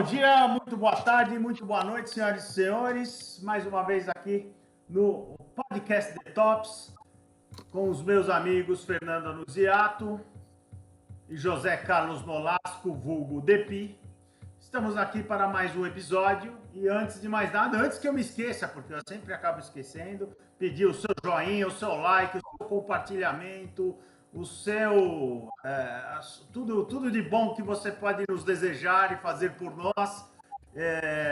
bom dia, muito boa tarde, muito boa noite, senhoras e senhores. Mais uma vez aqui no podcast The Tops, com os meus amigos Fernando Anuziato e José Carlos Nolasco, vulgo Depi. Estamos aqui para mais um episódio e antes de mais nada, antes que eu me esqueça, porque eu sempre acabo esquecendo, pedir o seu joinha, o seu like, o seu compartilhamento, o seu tudo de bom que você pode nos desejar e fazer por nós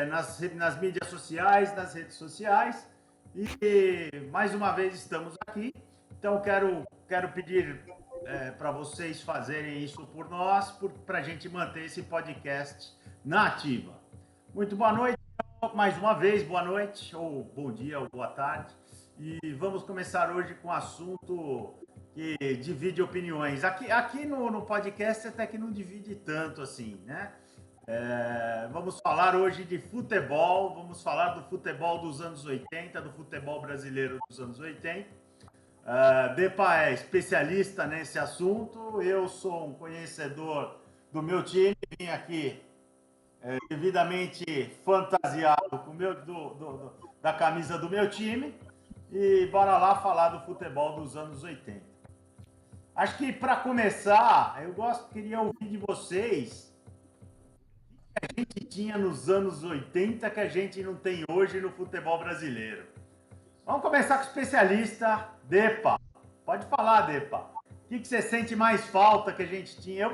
nas mídias sociais, nas redes sociais. E mais uma vez estamos aqui, então quero pedir para vocês fazerem isso por nós, para a gente manter esse podcast na ativa. Muito boa noite, mais uma vez, boa noite, ou bom dia, ou boa tarde. E vamos começar hoje com um assunto que divide opiniões. Aqui no podcast até que não divide tanto assim, né? Vamos falar hoje de futebol, vamos falar do futebol dos anos 80, do futebol brasileiro dos anos 80. Depa é especialista nesse assunto, eu sou um conhecedor do meu time, vim aqui devidamente fantasiado com da camisa do meu time e bora lá falar do futebol dos anos 80. Acho que para começar, queria ouvir de vocês o que a gente tinha nos anos 80 que a gente não tem hoje no futebol brasileiro. Vamos começar com o especialista, Depa. Pode falar, Depa. O que você sente mais falta que a gente tinha?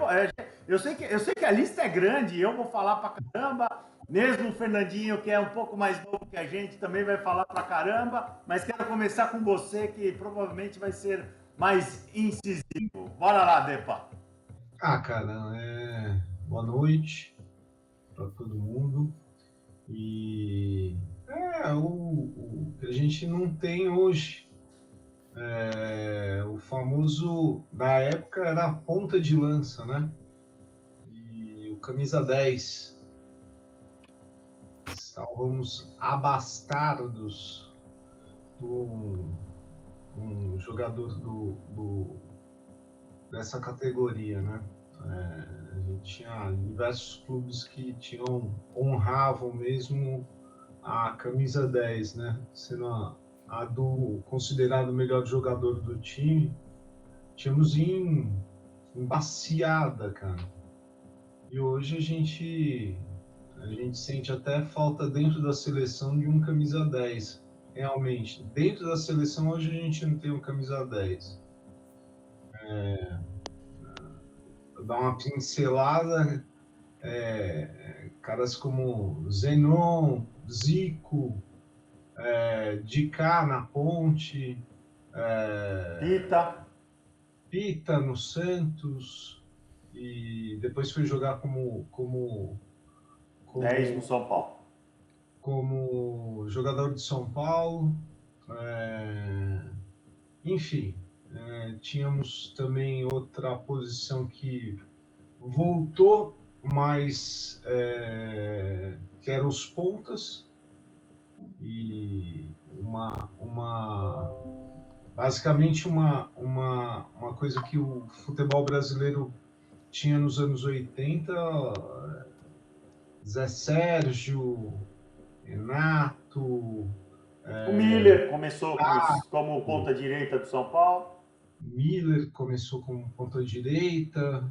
Eu sei que a lista é grande, eu vou falar pra caramba. Mesmo o Fernandinho, que é um pouco mais novo que a gente, também vai falar pra caramba. Mas quero começar com você, que provavelmente vai ser mais incisivo. Bora lá, Depa. Cara, boa noite para todo mundo. E o que a gente não tem hoje. O famoso, na época, era a ponta de lança, né? E o camisa 10. Estávamos abastados por um jogador dessa categoria, né? A gente tinha diversos clubes que honravam mesmo a camisa 10, né? Sendo a do considerado o melhor jogador do time, tínhamos em baciada, cara. E hoje a gente sente até falta dentro da seleção de um camisa 10. Realmente, dentro da seleção hoje a gente não tem um camisa 10. Dar uma pincelada, caras como Zenon, Zico, Dicá na ponte, Pita no Santos, e depois foi jogar como 10 no São Paulo. Como jogador de São Paulo. Enfim, tínhamos também outra posição que voltou, mas que eram os pontas, e basicamente uma coisa que o futebol brasileiro tinha nos anos 80, Zé Sérgio, Renato. O Miller começou como ponta direita do São Paulo. Miller começou como ponta direita.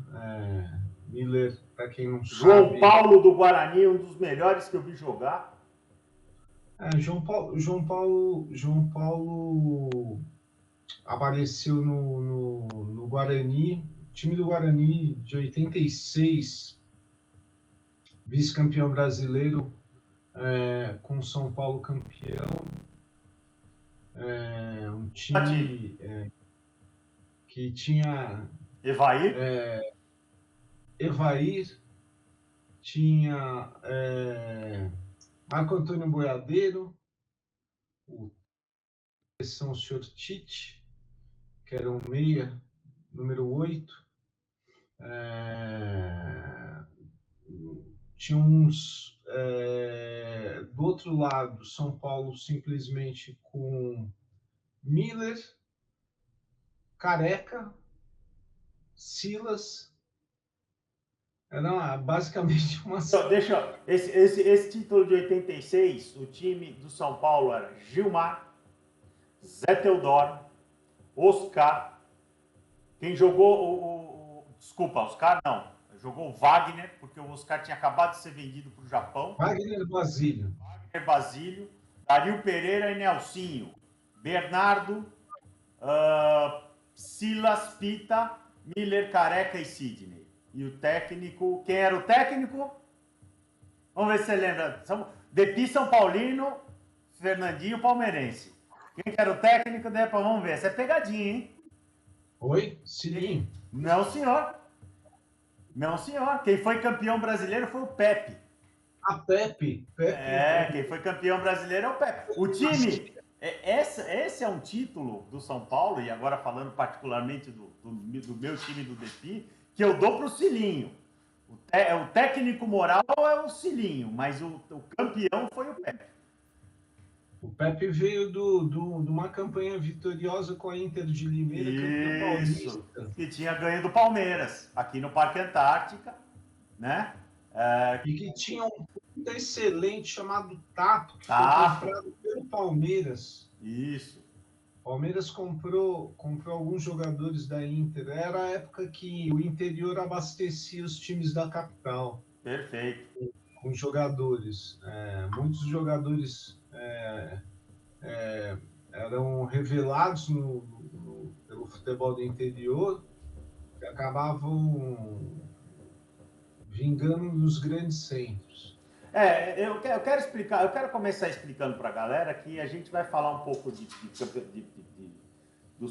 Miller, para quem não João sabe... Paulo do Guarani, um dos melhores que eu vi jogar. João Paulo apareceu no Guarani, time do Guarani de 86, vice-campeão brasileiro, com São Paulo campeão. Um time que tinha Evair, tinha Marco Antônio Boiadeiro, o senhor Tite, que era um meia, número 8. Tinha uns... do outro lado, São Paulo simplesmente com Miller, Careca, Silas, Era basicamente uma... Então, esse título de 86, o time do São Paulo era Gilmar, Zé Teodoro, Oscar. Quem jogou desculpa, Oscar não. Jogou o Wagner, porque o Oscar tinha acabado de ser vendido para o Japão. Wagner Basílio. Wagner Basílio, Dario Pereira e Nelsinho. Bernardo, Silas Pita, Miller, Careca e Sidney. E o técnico, quem era o técnico? Vamos ver se você lembra. Depi São Paulino, Fernandinho Palmeirense. Quem que era o técnico? Vamos ver. Essa é pegadinha, hein? Oi? Cilinho. Não, senhor. Não, senhor. Quem foi campeão brasileiro foi o Pepe. Pepe. Quem foi campeão brasileiro é o Pepe. O time... Esse é um título do São Paulo, e agora falando particularmente do meu time do Depi, que eu dou para o Cilinho. O técnico moral é o Cilinho, mas o campeão foi o Pepe. O Pepe veio de uma campanha vitoriosa com a Inter de Limeira, campeão paulista. Que tinha ganho do Palmeiras, aqui no Parque Antártica, né? E que tinha um excelente chamado Tato, que foi comprado pelo Palmeiras. Isso. O Palmeiras comprou alguns jogadores da Inter. Era a época que o interior abastecia os times da capital. Perfeito. Com jogadores. Muitos jogadores eram revelados pelo futebol do interior, que acabavam vingando nos grandes centros. Eu quero explicar, eu quero começar explicando para a galera que a gente vai falar um pouco dos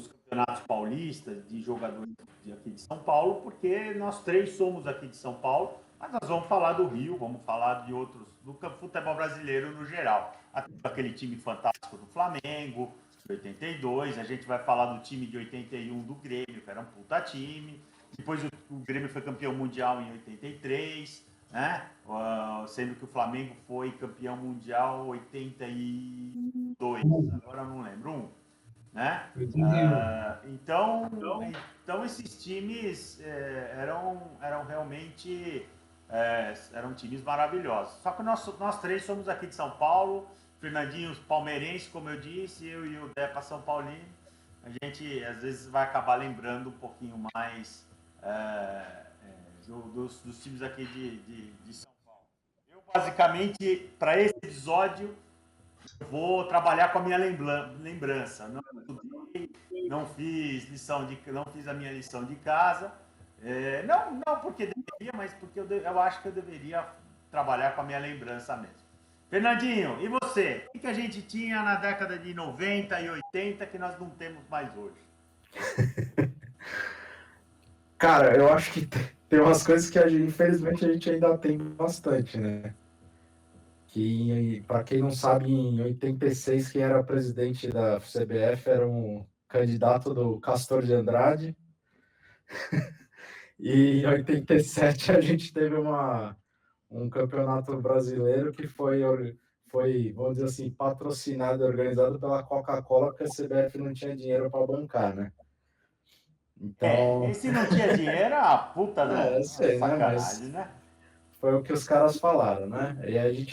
campeonatos paulistas, de jogadores aqui de São Paulo, porque nós três somos aqui de São Paulo, mas nós vamos falar do Rio, vamos falar de outros, do futebol brasileiro no geral. Aquele time fantástico do Flamengo, de 82, a gente vai falar do time de 81 do Grêmio, que era um puta time. Depois o Grêmio foi campeão mundial em 83, né? Sendo que o Flamengo foi campeão mundial em 82, agora eu não lembro, né? Então esses times eram realmente eram times maravilhosos. Só que nós três somos aqui de São Paulo, Fernandinho palmeirense, como eu disse, eu e o Depa São Paulino. A gente às vezes vai acabar lembrando um pouquinho mais dos times aqui de São Paulo. Eu basicamente, para esse episódio, vou trabalhar com a minha lembrança. Não fiz a minha lição de casa. Não porque deveria, mas porque eu acho que eu deveria trabalhar com a minha lembrança mesmo. Fernandinho, e você? O que a gente tinha na década de 90 e 80 que nós não temos mais hoje? Cara, eu acho que tem umas coisas que infelizmente a gente ainda tem bastante, né? Que, para quem não sabe, em 86, quem era presidente da CBF era um candidato do Castor de Andrade. E em 87 a gente teve um campeonato brasileiro que foi, vamos dizer assim, patrocinado e organizado pela Coca-Cola, porque a CBF não tinha dinheiro para bancar, né? Então... E se não tinha dinheiro, a puta sacanagem, né? Foi o que os caras falaram, né? E aí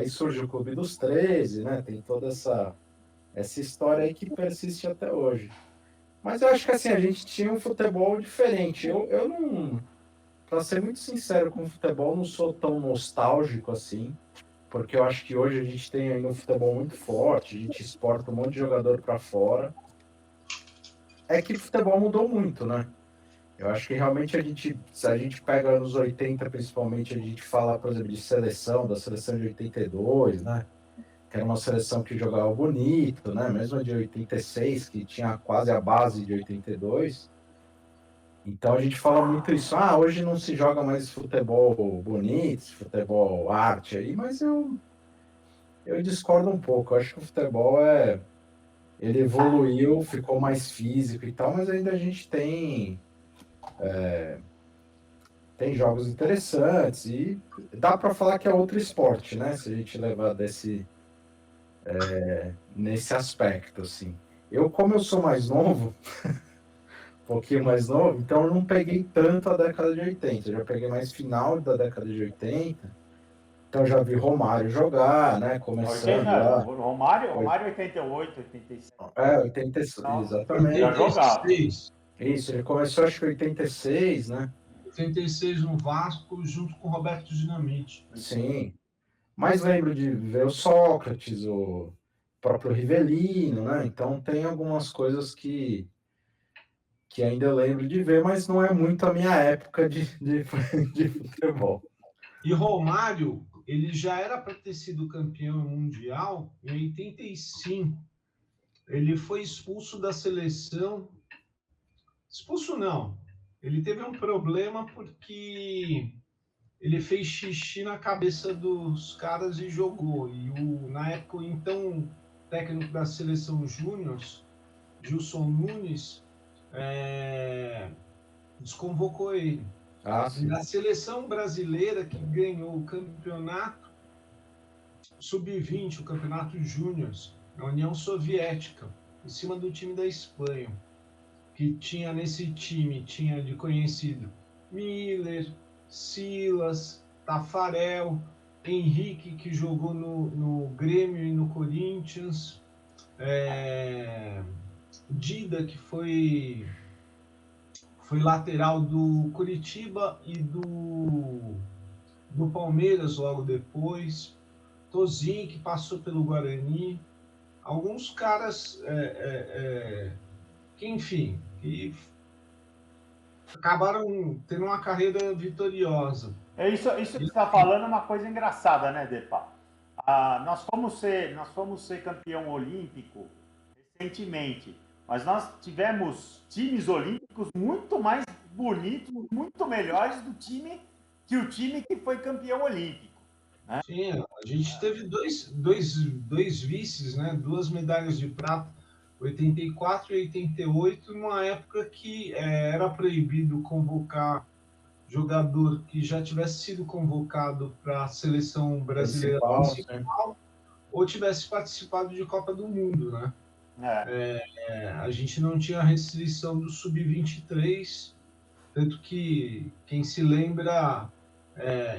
surge o Clube dos 13, né? Tem toda essa história aí que persiste até hoje. Mas eu acho que assim, a gente tinha um futebol diferente. Eu não, para ser muito sincero com o futebol, não sou tão nostálgico assim, porque eu acho que hoje a gente tem ainda um futebol muito forte, a gente exporta um monte de jogador para fora. É que o futebol mudou muito, né? Eu acho que realmente se a gente pega anos 80, principalmente, a gente fala, por exemplo, de seleção, da seleção de 82, né? Que era uma seleção que jogava bonito, né? Mesmo a de 86, que tinha quase a base de 82. Então a gente fala muito isso. Hoje não se joga mais futebol bonito, futebol arte aí, mas eu discordo um pouco. Eu acho que o futebol ele evoluiu, ficou mais físico e tal, mas ainda a gente tem jogos interessantes e dá para falar que é outro esporte, né? Se a gente levar nesse aspecto, assim. Como eu sou mais novo, pouquinho mais novo, então eu não peguei tanto a década de 80. Eu já peguei mais final da década de 80. Então já vi Romário jogar, né? Começando lá. Romário 88, 87. 86, exatamente. Já jogava. 86. Isso, ele começou acho que em 86, né? 86 no Vasco, junto com o Roberto Dinamite. Sim. Mas lembro de ver o Sócrates, o próprio Rivelino, né? Então tem algumas coisas que ainda eu lembro de ver, mas não é muito a minha época de futebol. E Romário, ele já era para ter sido campeão mundial em 85. Ele foi expulso da seleção. Expulso não. Ele teve um problema porque ele fez xixi na cabeça dos caras e jogou. E na época, então, técnico da seleção Júnior, Gilson Nunes, desconvocou ele. Sim. Na seleção brasileira que ganhou o campeonato sub-20, o campeonato Júnior, na União Soviética, em cima do time da Espanha, que tinha nesse time, tinha de conhecido Miller, Silas, Tafarel, Henrique, que jogou no Grêmio e no Corinthians, Dida, que foi lateral do Curitiba e do Palmeiras logo depois, Tozinho, que passou pelo Guarani, alguns caras que, enfim, que acabaram tendo uma carreira vitoriosa. Isso que você está falando é uma coisa engraçada, né, Depa? Nós fomos ser campeão olímpico recentemente, mas nós tivemos times olímpicos muito mais bonitos, muito melhores do time que foi campeão olímpico. Né? Sim, a gente teve dois vices, né? 2 medalhas de prata, 84 e 88, numa época que era proibido convocar jogador que já tivesse sido convocado para a seleção brasileira principal ou tivesse participado de Copa do Mundo, né? A gente não tinha restrição do sub-23, tanto que quem se lembra,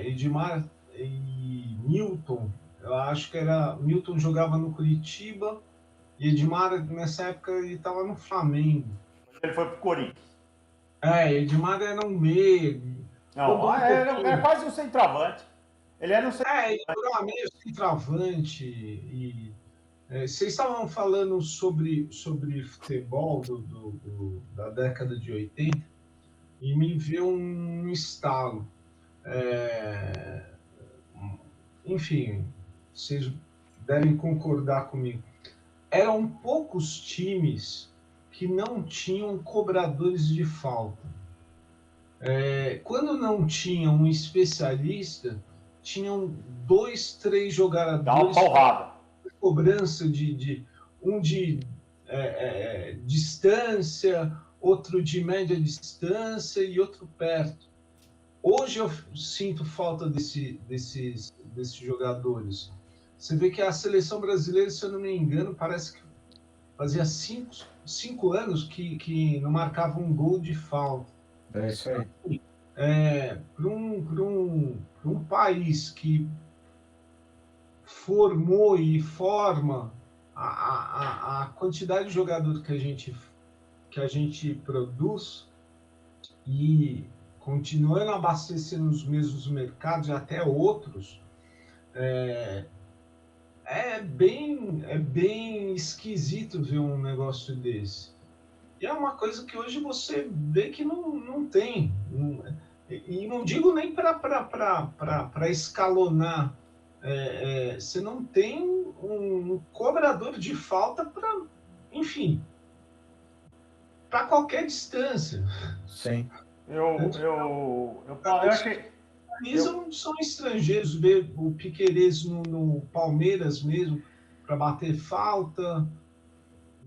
Edmar e Milton, eu acho que era Milton jogava no Curitiba e Edmar nessa época ele estava no Flamengo. Ele foi pro Corinthians. Edmar era um meia. Não, era quase um centroavante. Ele era um centroavante. Ele era meio centroavante. E vocês estavam falando sobre futebol da década de 80 e me veio um estalo. Enfim, vocês devem concordar comigo. Eram poucos times que não tinham cobradores de falta. Quando não tinha um especialista, tinham 2, 3 jogadores de cobrança de distância, outro de média distância e outro perto. Hoje eu sinto falta desses jogadores. Você vê que a seleção brasileira, se eu não me engano, parece que fazia 5 anos que não marcava um gol de falta. É isso aí. Para um país que formou e forma a quantidade de jogador que a gente produz e continuando abastecendo os mesmos mercados e até outros, é bem esquisito ver um negócio desse. E é uma coisa que hoje você vê que não tem. E não digo nem para escalonar. Você não tem um cobrador de falta para, enfim, para qualquer distância. Sim. Eu achei. São estrangeiros, ver o Piquerez no Palmeiras mesmo, para bater falta.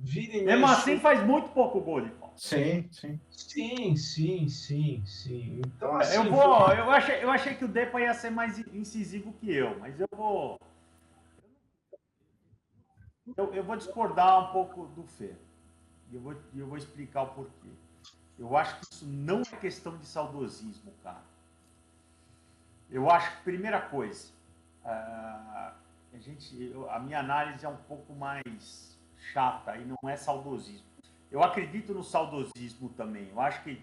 Mesmo assim, faz muito pouco gol de falta. Sim. Então, assim, eu achei que o Depa ia ser mais incisivo que eu, mas eu vou discordar um pouco do Fer. E eu vou explicar o porquê. eu acho que isso não é questão de saudosismo, cara. Eu acho que, primeira coisa, a minha análise é um pouco mais chata e não é saudosismo. Eu acredito no saudosismo também. Eu acho que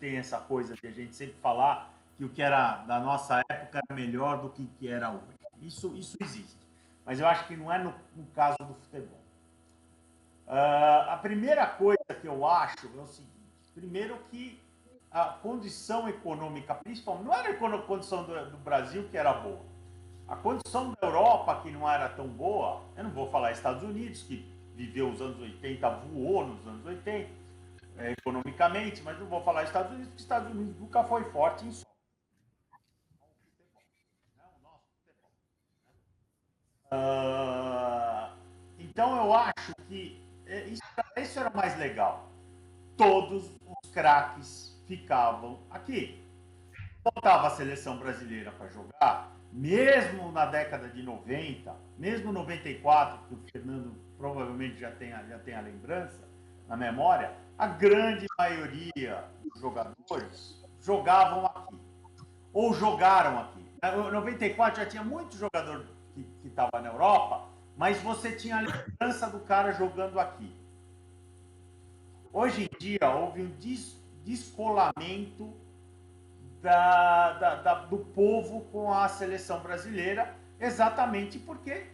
tem essa coisa de a gente sempre falar que o que era da nossa época era melhor do que era hoje. Isso existe. Mas eu acho que não é no caso do futebol. A primeira coisa que eu acho é o seguinte. Primeiro que a condição econômica, principalmente, não era a condição do Brasil que era boa. A condição da Europa, que não era tão boa, eu não vou falar Estados Unidos, que viveu os anos 80, voou nos anos 80, economicamente, mas não vou falar Estados Unidos, porque Estados Unidos nunca foi forte em só. Então eu acho que isso era o mais legal. Todos os craques ficavam aqui. Voltava a seleção brasileira para jogar, mesmo na década de 90, mesmo 94, que o Fernando provavelmente já tem a lembrança na memória, a grande maioria dos jogadores jogavam aqui, ou jogaram aqui. Em 94 já tinha muito jogador que estava na Europa, mas você tinha a lembrança do cara jogando aqui. Hoje em dia houve um descolamento do povo com a seleção brasileira, exatamente porque,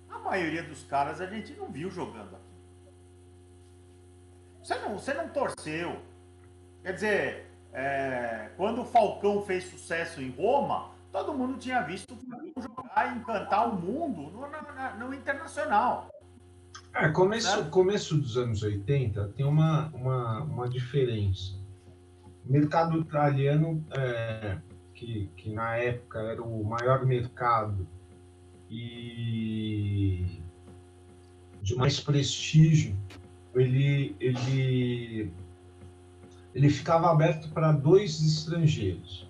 a maioria dos caras a gente não viu jogando aqui. Você não torceu. Quer dizer, quando o Falcão fez sucesso em Roma, todo mundo tinha visto o Falcão jogar e encantar o mundo no internacional. Começo dos anos 80 tem uma diferença. O mercado italiano, que na época era o maior mercado e de mais prestígio, ele ficava aberto para 2 estrangeiros.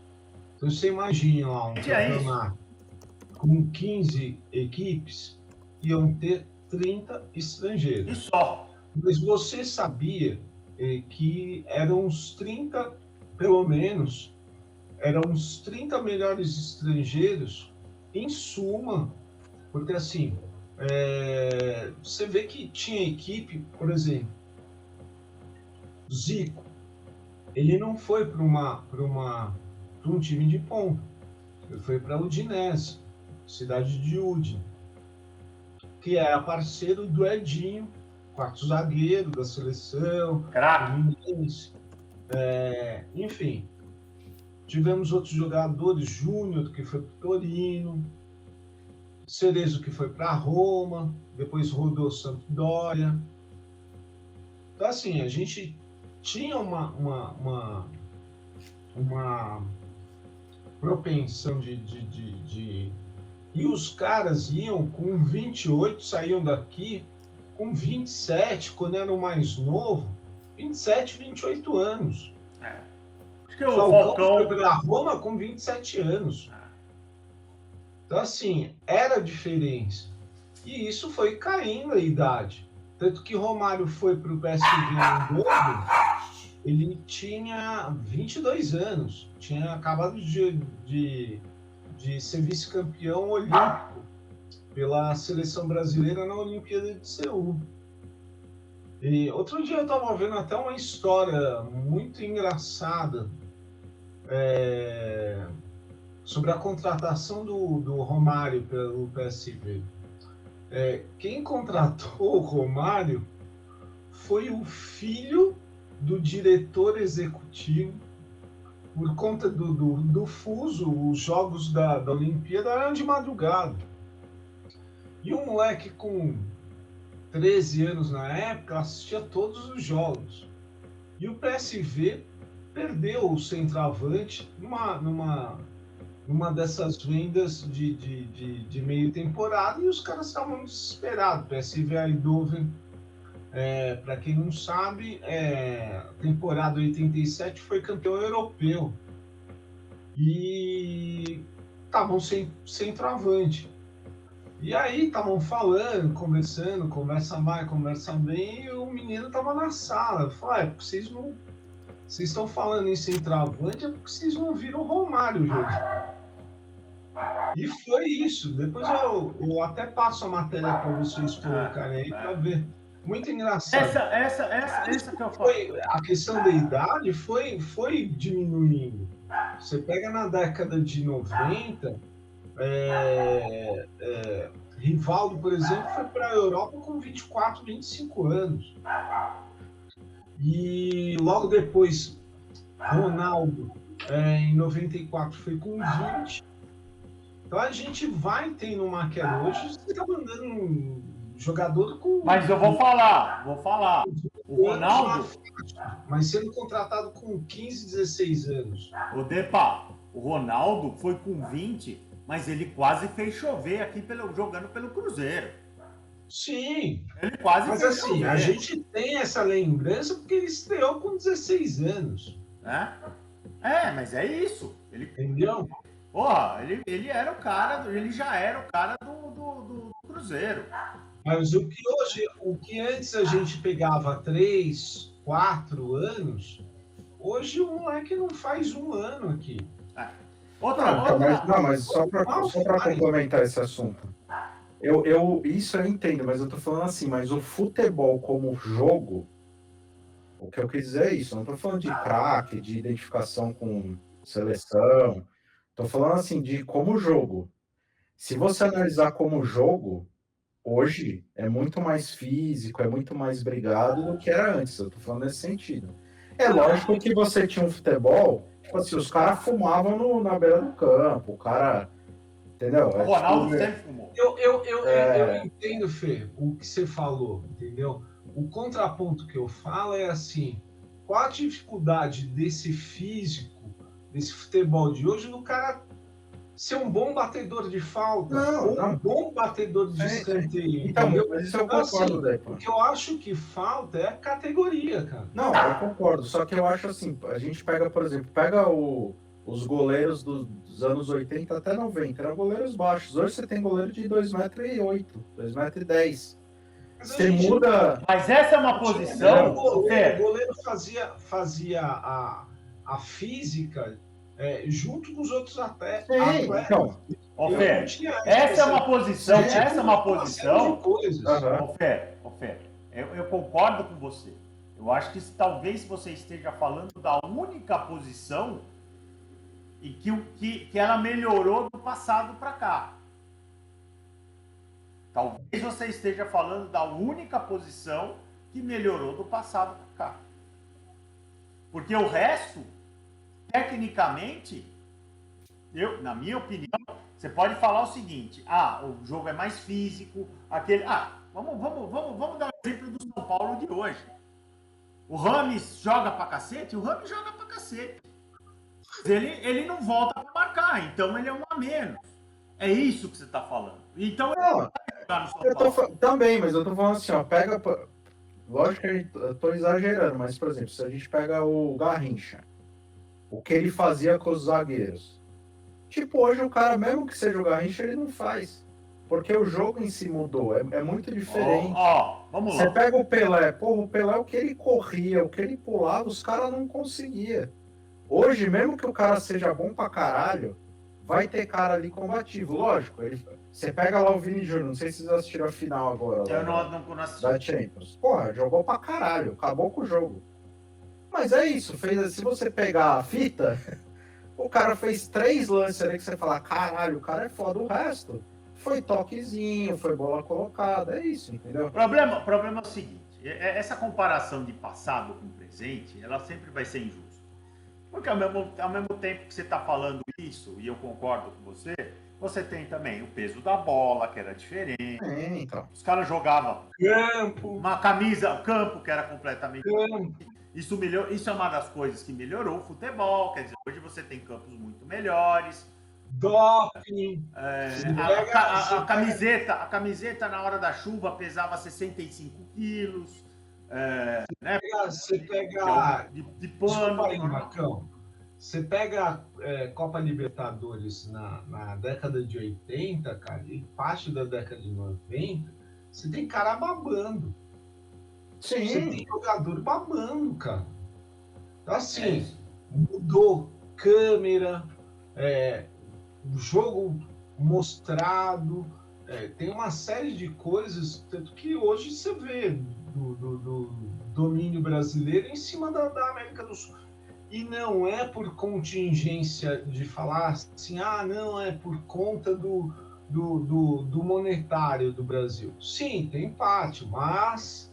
Então você imagina lá um campeonato com 15 equipes, iam ter 30 estrangeiros. E só. Mas você sabia que eram uns 30, pelo menos, eram uns 30 melhores estrangeiros, em suma, porque assim, você vê que tinha equipe, por exemplo, Zico, ele não foi para um time de ponta, ele foi para Udinese, cidade de Udine, que era parceiro do Edinho, quarto zagueiro da seleção, enfim. Tivemos outros jogadores, Júnior, que foi para o Torino, Cerezo, que foi para Roma, depois rodou Sampdoria. Então, assim, a gente tinha uma propensão de... E os caras iam com 28, saíam daqui com 27, quando eram mais novo, 27, 28 anos. Acho que o Falcão foi para Roma com 27 anos. Então, assim, era a diferença. E isso foi caindo a idade. Tanto que Romário foi para o PSV Eindhoven, ele tinha 22 anos. Tinha acabado de ser vice-campeão olímpico pela seleção brasileira na Olimpíada de Seul. E outro dia eu estava vendo até uma história muito engraçada sobre a contratação do Romário pelo PSV. Quem contratou o Romário foi o filho do diretor executivo. Por conta do fuso, os jogos da Olimpíada eram de madrugada. E um moleque com 13 anos na época assistia todos os jogos. E o PSV perdeu o centroavante numa dessas vendas de meio temporada, e os caras estavam desesperados. PSV Eindhoven, para quem não sabe, temporada 87 foi campeão europeu. E estavam sem centroavante. E aí estavam falando, conversando, conversa vai, conversa vem, e o o menino tava na sala. Eu falei, vocês estão falando em centroavante, é porque vocês não viram o Romário jogar. E foi isso. Depois eu até passo a matéria para vocês colocarem aí para ver. Muito engraçado. Essa que eu falo. A questão da idade foi diminuindo. Você pega na década de 90, Rivaldo, por exemplo, foi para a Europa com 24, 25 anos. E logo depois, Ronaldo, em 94, foi com 20. Então a gente vai tendo uma queda. Hoje você está mandando um jogador com. Mas eu vou falar. O Ronaldo. Mas sendo contratado com 15, 16 anos. O Depa, o Ronaldo foi com 20, mas ele quase fez chover aqui jogando pelo Cruzeiro. Sim. Ele quase mas fez assim, chover. A gente tem essa lembrança porque ele estreou com 16 anos. Mas é isso. Entendeu? Porra, ele era o cara, ele já era o cara do Cruzeiro. Mas o que antes a gente pegava 3, 4 anos, hoje o moleque não faz um ano aqui. Mas só para complementar esse assunto. Isso eu entendo, mas eu tô falando assim, mas o futebol como jogo, o que eu quis dizer é isso, eu não tô falando de craque, de identificação com seleção, tô falando assim, de como jogo. Se você analisar como jogo, hoje é muito mais físico, é muito mais brigado do que era antes, eu tô falando nesse sentido. É lógico que você tinha um futebol, tipo assim, os caras fumavam na beira do campo, o cara, entendeu? O Ronaldo sempre fumou. Eu entendo, Fê, o que você falou, entendeu? O contraponto que eu falo é assim, qual a dificuldade desse físico, desse futebol de hoje, do cara ser um bom batedor de falta, um bom batedor de escanteio. Então, mas isso eu concordo, assim, o que eu acho que falta é a categoria, cara. Não, eu concordo, só que eu acho assim, a gente pega, por exemplo, os goleiros dos anos 80 até 90, eram goleiros baixos. Hoje você tem goleiro de 2,08 m, 2,10 m. Você muda... Mas essa é uma posição... O goleiro fazia a física... junto com os outros atletas. Então, essa é uma posição. Fé, eu concordo com você. Eu acho que talvez você esteja falando da única posição e que ela melhorou do passado para cá. Talvez você esteja falando da única posição que melhorou do passado para cá. Porque o resto, tecnicamente, na minha opinião, você pode falar o seguinte: o jogo é mais físico, vamos dar o exemplo do São Paulo de hoje. O Rames joga pra cacete? O Rames joga pra cacete. Ele não volta pra marcar, então ele é um a menos. É isso que você tá falando. Então ele não vai jogar no São Paulo. Também, mas eu tô falando assim, pega... Lógico que eu tô exagerando, mas, por exemplo, se a gente pega o Garrincha, o que ele fazia com os zagueiros. Tipo, hoje o cara, mesmo que seja o Garrincha, ele não faz. Porque o jogo em si mudou, é muito diferente. Vamos Você lá. pega o Pelé, o Pelé, o que ele corria, o que ele pulava, os caras não conseguiam. Hoje, mesmo que o cara seja bom pra caralho, vai ter cara ali combativo, lógico. Você pega lá o Vini Júnior, não sei se vocês assistiram a final agora. Eu não assisti. Da Champions. Porra, jogou pra caralho, acabou com o jogo. Mas é isso, se você pegar a fita, o cara fez 3 lances ali que você fala, caralho, o cara é foda. O resto foi toquezinho, foi bola colocada, é isso, entendeu? O problema é o seguinte, essa comparação de passado com presente, ela sempre vai ser injusta. Porque ao mesmo tempo que você está falando isso, e eu concordo com você tem também o peso da bola, que era diferente. Então. Os caras jogavam campo, uma camisa, campo que era completamente diferente. Isso é uma das coisas que melhorou o futebol, quer dizer, hoje você tem campos muito melhores. Doping. A camiseta na hora da chuva pesava 65 quilos. Você pega de pano. Aí, Marcão. Você pega Copa Libertadores na década de 80, cara, e parte da década de 90, você tem cara babando. Sim. Você tem jogador babando, cara. Então, assim, mudou câmera, o jogo mostrado, tem uma série de coisas, tanto que hoje você vê do domínio brasileiro em cima da América do Sul. E não é por contingência de falar assim, não, é por conta do monetário do Brasil. Sim, tem empate, mas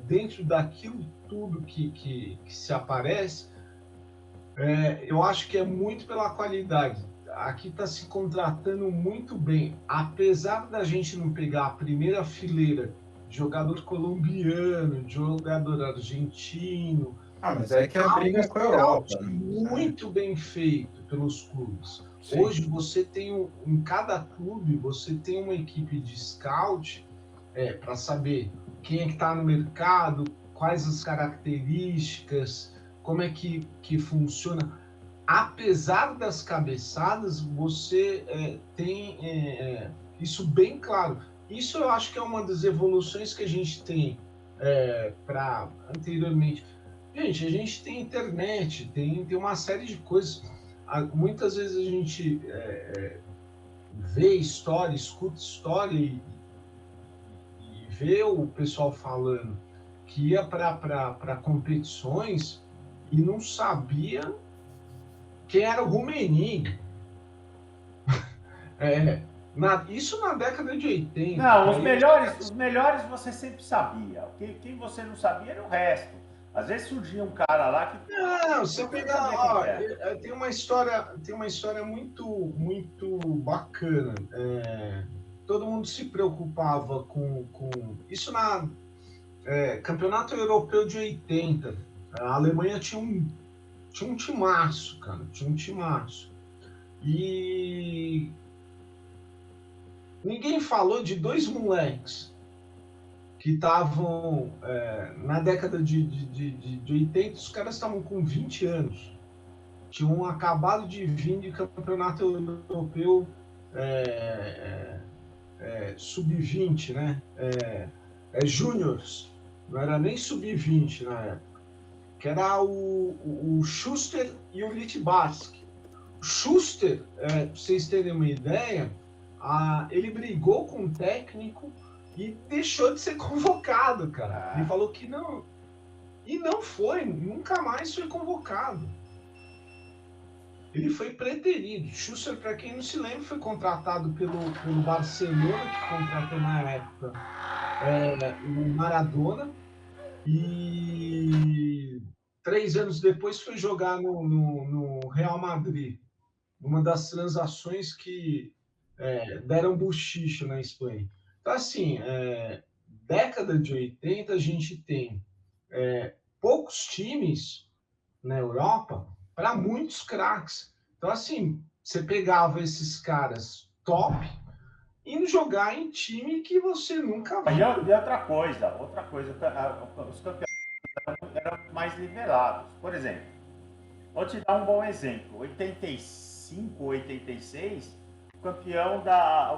dentro daquilo tudo que se aparece, eu acho que é muito pela qualidade. Aqui está se contratando muito bem, apesar da gente não pegar a primeira fileira de jogador colombiano, de jogador argentino. Mas é que a briga é com a Europa. Muito bem feito pelos clubes. Sim. Hoje você tem em cada clube você tem uma equipe de scout para saber quem é que está no mercado, quais as características, como é que funciona. Apesar das cabeçadas, você tem isso bem claro. Isso eu acho que é uma das evoluções que a gente tem para anteriormente. Gente, a gente tem internet, tem uma série de coisas. Muitas vezes a gente vê história, escuta história e vê o pessoal falando que ia para competições e não sabia quem era o Rummenigge. Isso na década de 80. Não, os melhores você sempre sabia. Quem você não sabia era o resto. Às vezes surgia um cara lá que. Não, você pegar. Tem uma história muito bacana. Todo mundo se preocupava com isso na Campeonato Europeu de 80. A Alemanha tinha um timaço, cara. Tinha um timaço. E ninguém falou de dois moleques que estavam na década de 80, os caras estavam com 20 anos. Tinham acabado de vir de campeonato europeu sub-20, né? Júniors, não era nem sub-20 na época. Que era o Schuster e o Littbarski. O Schuster, para vocês terem uma ideia, ele brigou com o técnico e deixou de ser convocado, cara. Ele falou que não. E não foi, nunca mais foi convocado. Ele foi preterido. Schuster, para quem não se lembra, foi contratado pelo Barcelona, que contratou na época o Maradona. E 3 anos depois foi jogar no Real Madrid. Uma das transações que deram buchicho na Espanha. Então, assim, década de 80, a gente tem poucos times na Europa para muitos craques. Então, assim, você pegava esses caras top indo jogar em time que você nunca viu. E outra coisa, os campeonatos eram mais nivelados. Por exemplo, vou te dar um bom exemplo. 85, 86, o campeão da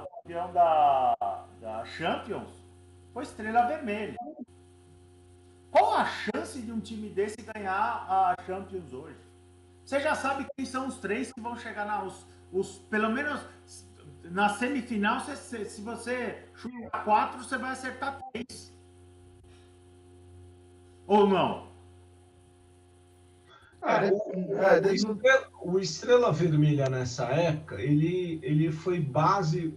Champions foi Estrela Vermelha. Qual a chance de um time desse ganhar a Champions hoje? Você já sabe quem são os 3 que vão chegar pelo menos na semifinal. Se você chutar 4, você vai acertar 3. Ou não? O Estrela Vermelha nessa época, ele foi base.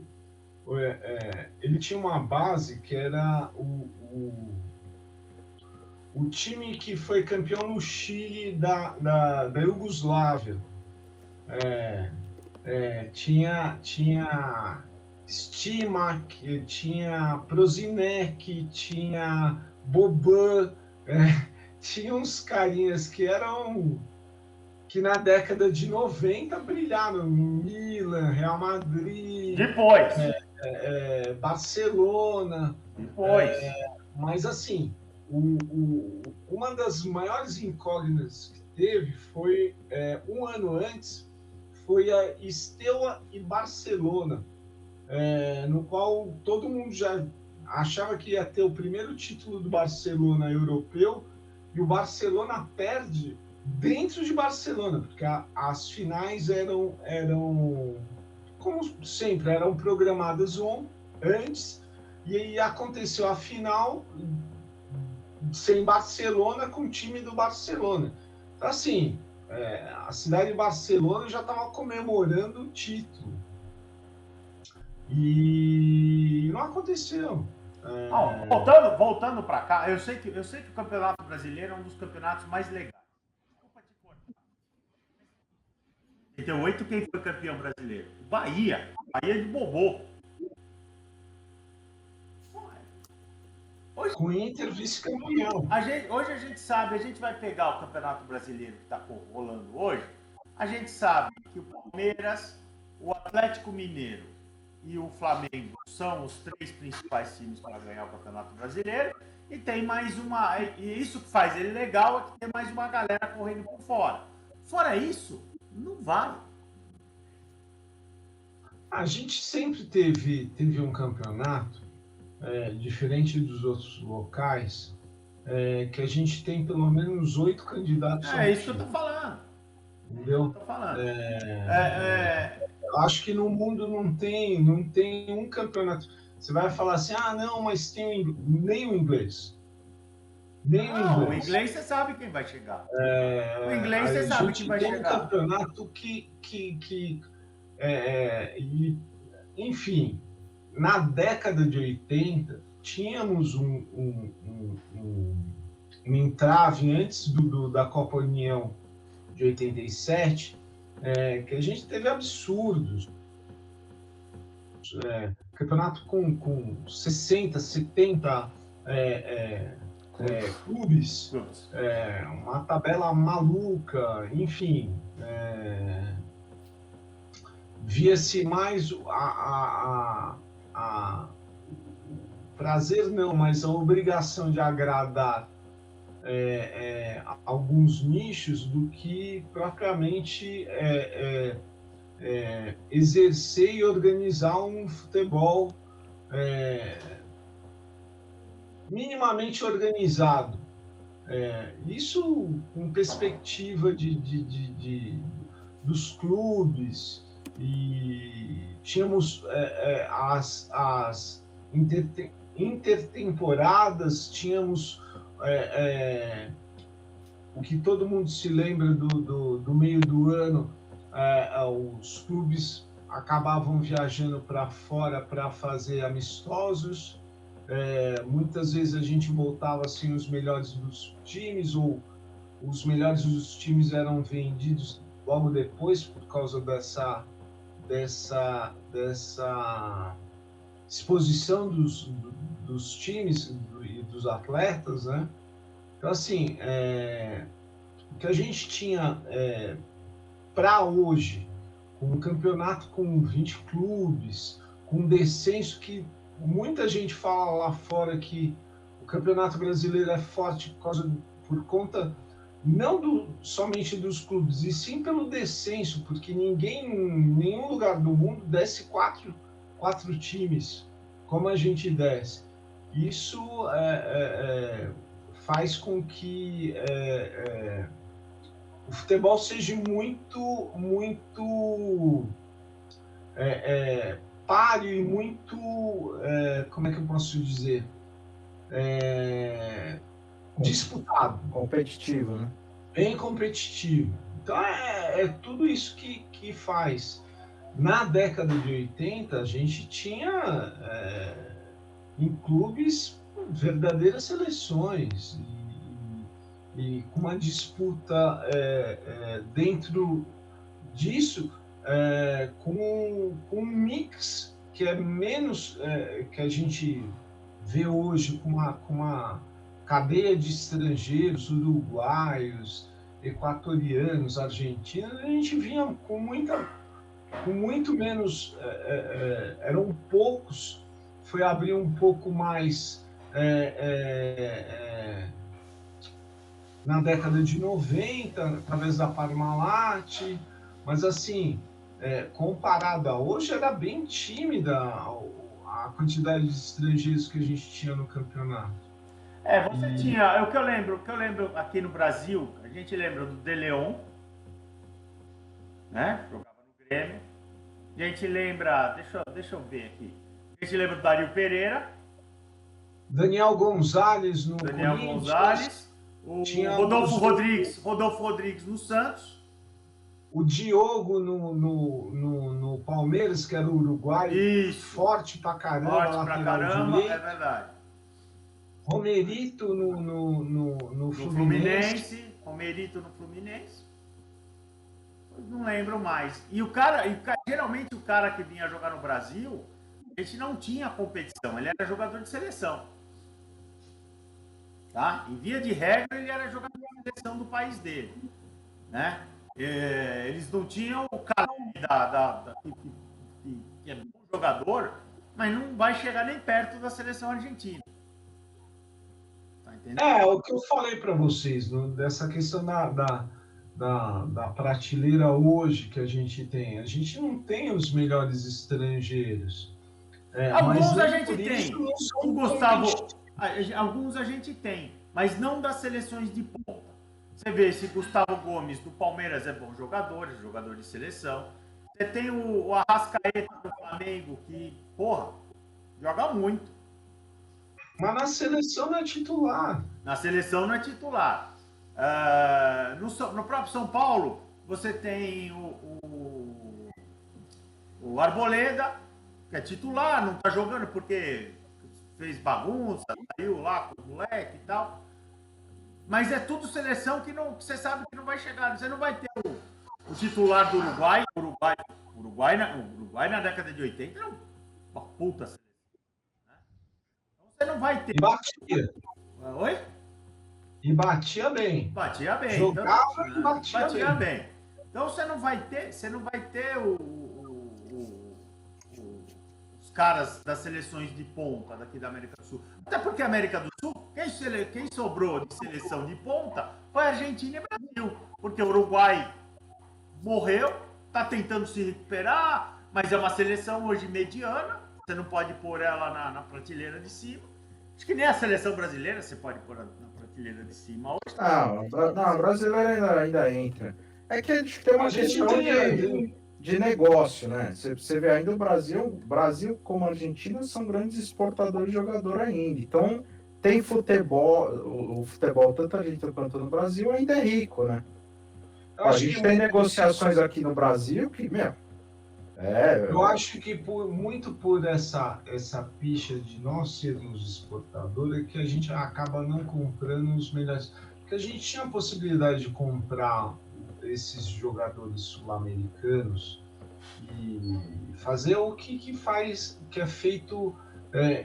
Ele tinha uma base que era o time que foi campeão no Chile da Iugoslávia. Tinha Stimac, tinha Prozinec, tinha Boban, tinha uns carinhas que na década de 90 brilharam no Milan, Real Madrid, Depois. Barcelona. Depois. Mas assim, uma das maiores incógnitas que teve foi um ano antes, foi a Steaua e Barcelona, no qual todo mundo já achava que ia ter o primeiro título do Barcelona europeu e o Barcelona perde dentro de Barcelona, porque as finais eram, como sempre, eram programadas antes, e aí aconteceu a final sem Barcelona com o time do Barcelona. Então, assim, a cidade de Barcelona já estava comemorando o título. E não aconteceu. Voltando para cá, eu sei que o Campeonato Brasileiro é um dos campeonatos mais legais. Desculpa te cortar. Em 88, quem foi campeão brasileiro? Bahia de Bobô. Hoje, com o Inter vice-campeão. Hoje a gente sabe, a gente vai pegar o Campeonato Brasileiro que está rolando hoje, a gente sabe que o Palmeiras, o Atlético Mineiro e o Flamengo são os 3 principais times para ganhar o Campeonato Brasileiro, e tem mais uma, e isso que faz ele legal é que tem mais uma galera correndo por fora. Fora isso, não vai. A gente sempre teve um campeonato diferente dos outros locais, que a gente tem pelo menos 8 candidatos. É isso que eu tô falando. Entendeu? Eu tô falando. Acho que no mundo não tem um campeonato. Você vai falar assim, não, mas tem nem o inglês. O inglês você sabe quem vai chegar. O inglês você sabe quem vai chegar. Tem um campeonato enfim, na década de 80, tínhamos um entrave antes da Copa União de 87, que a gente teve absurdos. Campeonato com 60, 70 clubes, uma tabela maluca, enfim. Via-se mais prazer não, mas a obrigação de agradar alguns nichos do que propriamente exercer e organizar um futebol minimamente organizado. Isso com perspectiva dos clubes, e tínhamos as intertemporadas, tínhamos o que todo mundo se lembra do meio do ano, os clubes acabavam viajando para fora para fazer amistosos, muitas vezes a gente voltava assim os melhores dos times, ou os melhores dos times eram vendidos logo depois por causa dessa exposição dos times e dos atletas, né? Então, assim, o que a gente tinha para hoje, com um campeonato com 20 clubes, com um descenso que muita gente fala lá fora que o Campeonato Brasileiro é forte por conta não somente dos clubes, e sim pelo descenso, porque em nenhum lugar do mundo desce quatro times como a gente desce. Isso faz com que o futebol seja muito páreo e muito, como é que eu posso dizer? Disputado. Competitivo, né? Bem competitivo. Então é tudo isso que faz. Na década de 80, a gente tinha em clubes verdadeiras seleções e com uma disputa dentro disso, com um mix que é menos que a gente vê hoje, com uma cadeia de estrangeiros, uruguaios, equatorianos, argentinos. A gente vinha com muito menos, eram poucos, foi abrir um pouco mais na década de 90, através da Parmalat, mas assim, comparado a hoje, era bem tímida a quantidade de estrangeiros que a gente tinha no campeonato. Você tinha, o que eu lembro aqui no Brasil, a gente lembra do De Leon, né? Jogava no Grêmio. A gente lembra, deixa eu ver aqui. A gente lembra do Dario Pereira. Daniel Gonzalez no Daniel Corinthians. Gonzalez. O Rodolfo Rodrigues no Santos. O Diogo no Palmeiras, que era o uruguaio. Isso. Forte pra caramba. Forte pra caramba, é verdade. Romerito no Fluminense. Romerito no Fluminense. Eu não lembro mais. E geralmente o cara que vinha jogar no Brasil, a gente não tinha competição, ele era jogador de seleção. Tá? Em via de regra, ele era jogador de seleção do país dele. Né? Eles não tinham o cara que é bom jogador, mas não vai chegar nem perto da seleção argentina. Tá entendendo? O que eu falei para vocês, dessa questão da prateleira hoje que a gente tem. A gente não tem os melhores estrangeiros. Alguns a gente tem. O Gustavo, alguns a gente tem, mas não das seleções de ponta. Você vê, esse Gustavo Gomes do Palmeiras é bom jogador de seleção. Você tem o Arrascaeta do Flamengo, que, joga muito. Mas na seleção não é titular. Na seleção não é titular. No próprio São Paulo, você tem o Arboleda, que é titular, não tá jogando porque fez bagunça, saiu lá com o moleque e tal. Mas é tudo seleção que você sabe que não vai chegar. Você não vai ter o titular do Uruguai. Uruguai na década de 80 era uma puta seleção. Né? Então você não vai ter. E batia. Oi? E batia bem. Batia bem. Jogava então, e batia bem. Então você não vai ter os caras das seleções de ponta daqui da América do Sul. Até porque a América do Sul, quem sobrou de seleção de ponta foi a Argentina e Brasil. Porque o Uruguai morreu, está tentando se recuperar, mas é uma seleção hoje mediana. Você não pode pôr ela na prateleira de cima. Acho que nem a seleção brasileira você pode pôr na prateleira de cima hoje. Não, a brasileira ainda entra. É que a gente tem uma questão de negócio, né? Você vê ainda o Brasil como a Argentina são grandes exportadores de jogador ainda. Então, tem futebol, o futebol, tanto a gente quanto no Brasil, ainda é rico, né? A gente tem negociações aqui no Brasil que, eu acho que muito por essa picha de nós sermos exportadores é que a gente acaba não comprando os melhores. Porque a gente tinha a possibilidade de comprar esses jogadores sul-americanos e fazer o que é feito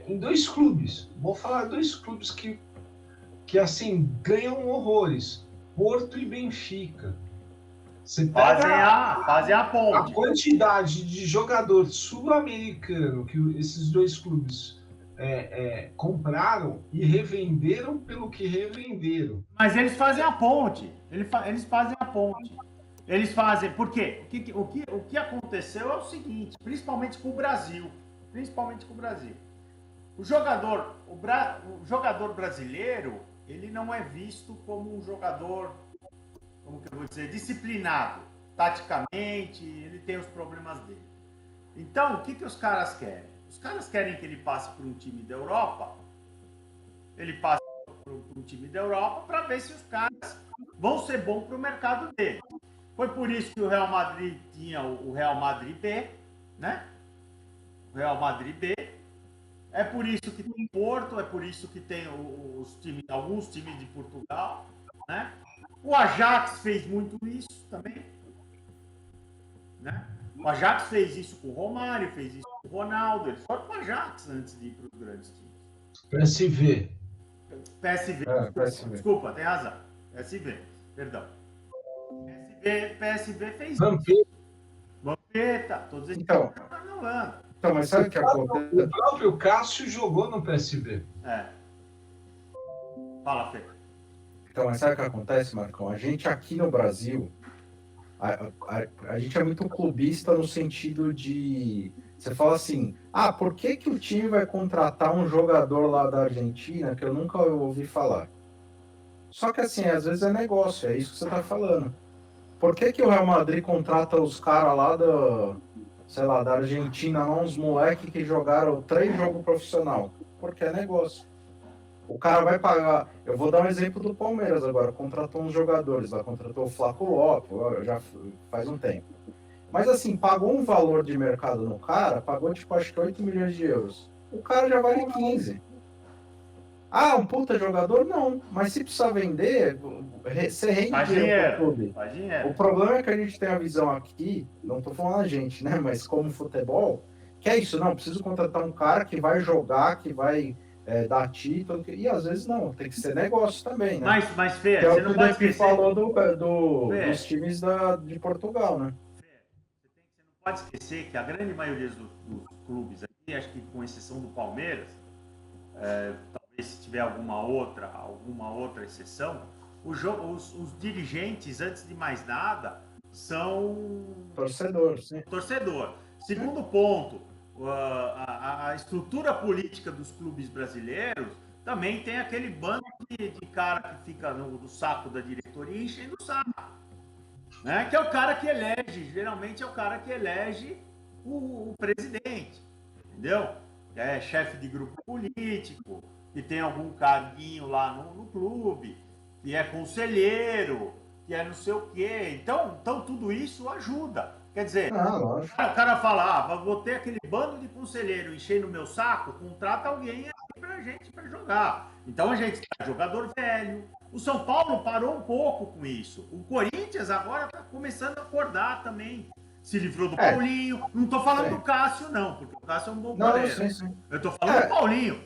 em dois clubes. Vou falar dois clubes que assim ganham horrores: Porto e Benfica. Você pega fazem a ponte. A quantidade de jogador sul-americano que esses dois clubes compraram e revenderam pelo que revenderam. Mas eles fazem a ponte. Eles fazem a ponte. Eles fazem. Por quê? O que aconteceu é o seguinte, principalmente com o Brasil. O jogador brasileiro, ele não é visto como um jogador, como que eu vou dizer, disciplinado. Taticamente, ele tem os problemas dele. Então, o que os caras querem? Os caras querem que ele passe por um time da Europa. Ele passa por um time da Europa para ver se os caras vão ser bons para o mercado dele. Foi por isso que o Real Madrid tinha o Real Madrid B, né? O Real Madrid B. É por isso que tem Porto, é por isso que tem alguns times de Portugal, né? O Ajax fez muito isso também, né? O Ajax fez isso com o Romário, fez isso com o Ronaldo. Eles foram para o Ajax antes de ir para os grandes times. PSV. Desculpa, tem razão. PSV, perdão. PSV fez isso. Vampeta, todos esses caras estão na Holanda. Então, mas sabe o que acontece? O próprio Cássio jogou no PSV. Fala, Fê. Então, mas sabe o que acontece, Marcão? A gente aqui no Brasil, a gente é muito clubista no sentido de Você fala assim, por que que o time vai contratar um jogador lá da Argentina que eu nunca ouvi falar? Só que assim, às vezes é negócio, é isso que você tá falando. Por que que o Real Madrid contrata os caras lá sei lá, da Argentina, lá, uns moleques que jogaram 3 jogos profissional? Porque é negócio. O cara vai pagar. Eu vou dar um exemplo do Palmeiras agora. Contratou uns jogadores lá, contratou o Flaco Lopes, já faz um tempo. Mas assim, pagou um valor de mercado no cara, pagou tipo acho que 8 milhões de euros. O cara já vale 15. Um puta jogador? Não. Mas se precisar vender, você rende Faz dinheiro pro dinheiro. clube. Faz dinheiro. O problema é que a gente tem a visão aqui, não tô falando a gente, né? Mas como futebol, que é isso, não, preciso contratar um cara que vai jogar, que vai dar título, e às vezes não, tem que ser negócio também, né? Mas Fê, Que é você o que não o pode Depp esquecer. falou Fê, dos times de Portugal, né? Você não pode esquecer que a grande maioria dos clubes aqui, acho que com exceção do Palmeiras, talvez se tiver alguma outra exceção, os dirigentes, antes de mais nada, são Torcedor, sim. torcedor. Segundo ponto, a estrutura política dos clubes brasileiros também tem aquele bando de cara que fica no saco da diretoria enchendo o saco. Né? Que é o cara que elege, geralmente é o cara que elege o presidente, entendeu? Que é chefe de grupo político, que tem algum carguinho lá no clube, que é conselheiro, que é não sei o quê. Então tudo isso ajuda. Quer dizer, o cara fala, vou ter aquele bando de conselheiro enchendo o meu saco, contrata alguém aí pra gente pra jogar. Então a gente tá jogador velho. O São Paulo parou um pouco com isso. O Corinthians agora tá começando a acordar também. Se livrou do Paulinho. Não tô falando do Cássio, não, porque o Cássio é um bom goleiro. Eu tô falando do Paulinho.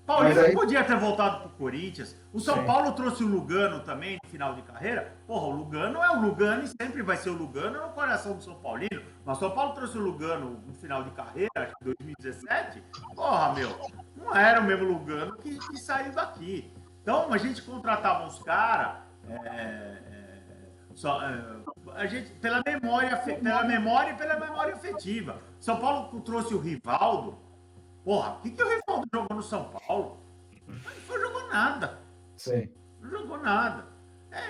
Paulinho não podia ter voltado pro Corinthians. O São Paulo trouxe o Lugano também no final de carreira. Porra, o Lugano é o Lugano e sempre vai ser o Lugano no coração do São Paulino. Mas o São Paulo trouxe o Lugano no final de carreira, acho que 2017. Porra, meu, não era o mesmo Lugano que saiu daqui. Então a gente contratava uns caras a gente, pela memória e pela memória afetiva. São Paulo trouxe o Rivaldo. Porra, o que o Rivaldo jogou no São Paulo? Não jogou nada. Sim. Não jogou nada.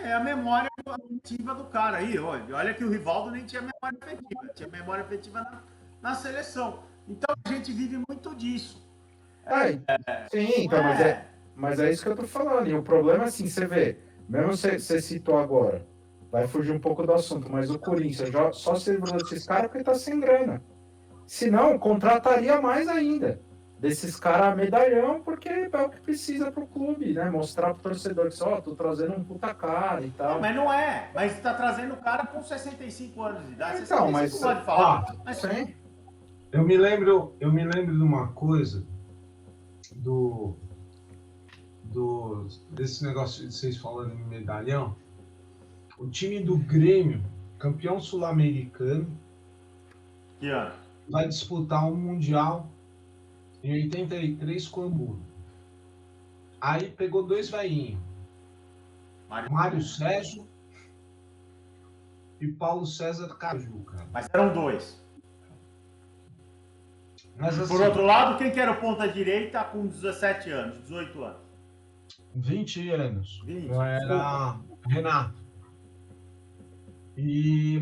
É a memória afetiva do cara aí. Olha que o Rivaldo nem tinha memória afetiva. Tinha memória afetiva na seleção. Então a gente vive muito disso. Sim, então, mas é isso que eu tô falando. E o problema é assim, você vê, mesmo você citou agora, vai fugir um pouco do assunto, mas o Corinthians só se livrou desses caras porque tá sem grana. Se não, contrataria mais ainda desses caras medalhão, porque é o que precisa pro clube, né? Mostrar pro torcedor que só, tô trazendo um puta cara e tal. Não, mas não é. Mas tá trazendo o cara com 65 anos de idade. Então, mas pode falar. Mas sim. Eu me lembro de uma coisa desse negócio de vocês falando em medalhão. O time do Grêmio, campeão sul-americano, que ano? Vai disputar um Mundial em 83 com o Hamburgo. Aí pegou 2 veinhos. Mário Sérgio e Paulo César Caju, cara. Mas eram 2. Mas, assim, por outro lado, quem que era o ponta direita com 17 anos, 18 anos? 20 anos. 20, era Renato.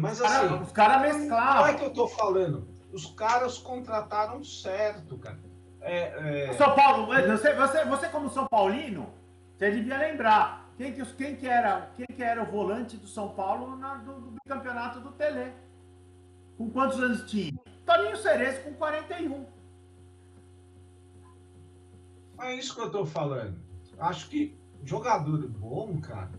Mas assim, os caras mesclavam. Não é que eu tô falando. Os caras contrataram certo, cara. São Paulo, você como São Paulino, você devia lembrar quem que era o volante do São Paulo do campeonato do Tele. Com quantos anos tinha? Toninho Cerezo com 41. É isso que eu tô falando. Acho que jogador bom, cara.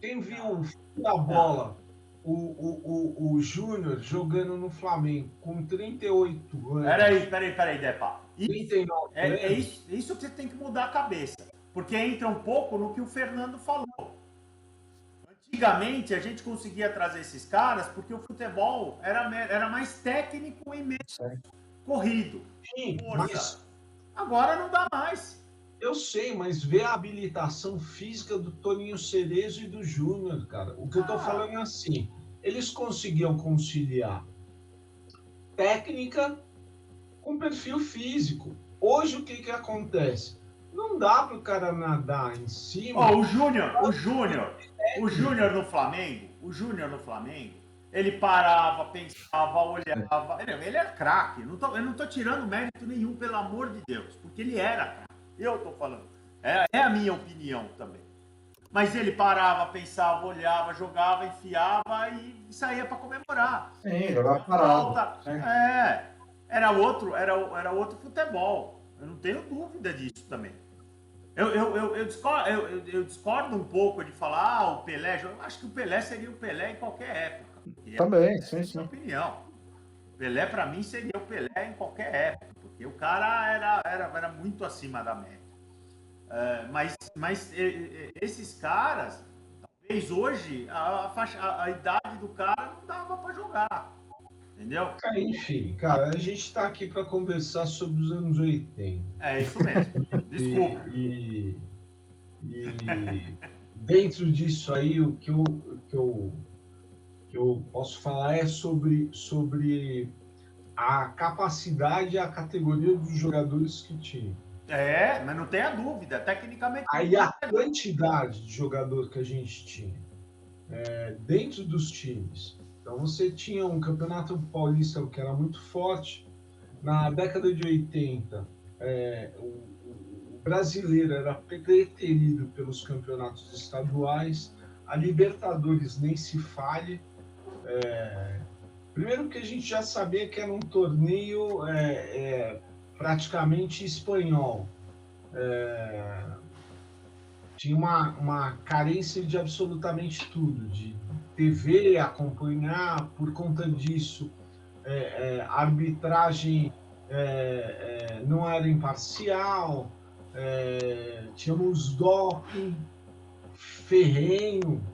Quem viu a bola, o Júnior jogando no Flamengo com 38 anos. Peraí, Depa. Isso que você tem que mudar a cabeça. Porque entra um pouco no que o Fernando falou. Antigamente a gente conseguia trazer esses caras porque o futebol era mais técnico e menos corrido. Sim, mas agora não dá mais. Eu sei, mas vê a habilitação física do Toninho Cerezo e do Júnior, cara. O que eu tô falando é assim, eles conseguiam conciliar técnica com perfil físico. Hoje, o que acontece? Não dá para o cara nadar em cima. O Júnior no Flamengo, ele parava, pensava, olhava. Ele era craque. Eu não tô tirando mérito nenhum, pelo amor de Deus, porque ele era craque. Eu tô falando. É a minha opinião também. Mas ele parava, pensava, olhava, jogava, enfiava e saía para comemorar. Sim, jogava parado. Era outro futebol. Eu não tenho dúvida disso também. Eu discordo um pouco de falar, o Pelé. Eu acho que o Pelé seria o Pelé em qualquer época. Também, sim. Essa é a minha opinião. O Pelé, para mim, seria o Pelé em qualquer época, porque o cara era muito acima da média. Mas esses caras, talvez hoje, a idade do cara não dava para jogar. Entendeu? Enfim, cara, a gente está aqui para conversar sobre os anos 80. É isso mesmo. Desculpa. E dentro disso aí, o que eu posso falar é sobre a capacidade e a categoria dos jogadores que tinham. Mas não tenha dúvida, tecnicamente. Aí a quantidade de jogador que a gente tinha dentro dos times. Então você tinha um campeonato paulista que era muito forte. Na década de 80, o brasileiro era preterido pelos campeonatos estaduais. A Libertadores nem se fale. Primeiro que a gente já sabia que era um torneio praticamente espanhol. Tinha uma carência de absolutamente tudo, de TV acompanhar, por conta disso, a arbitragem não era imparcial, tínhamos doping ferrenho,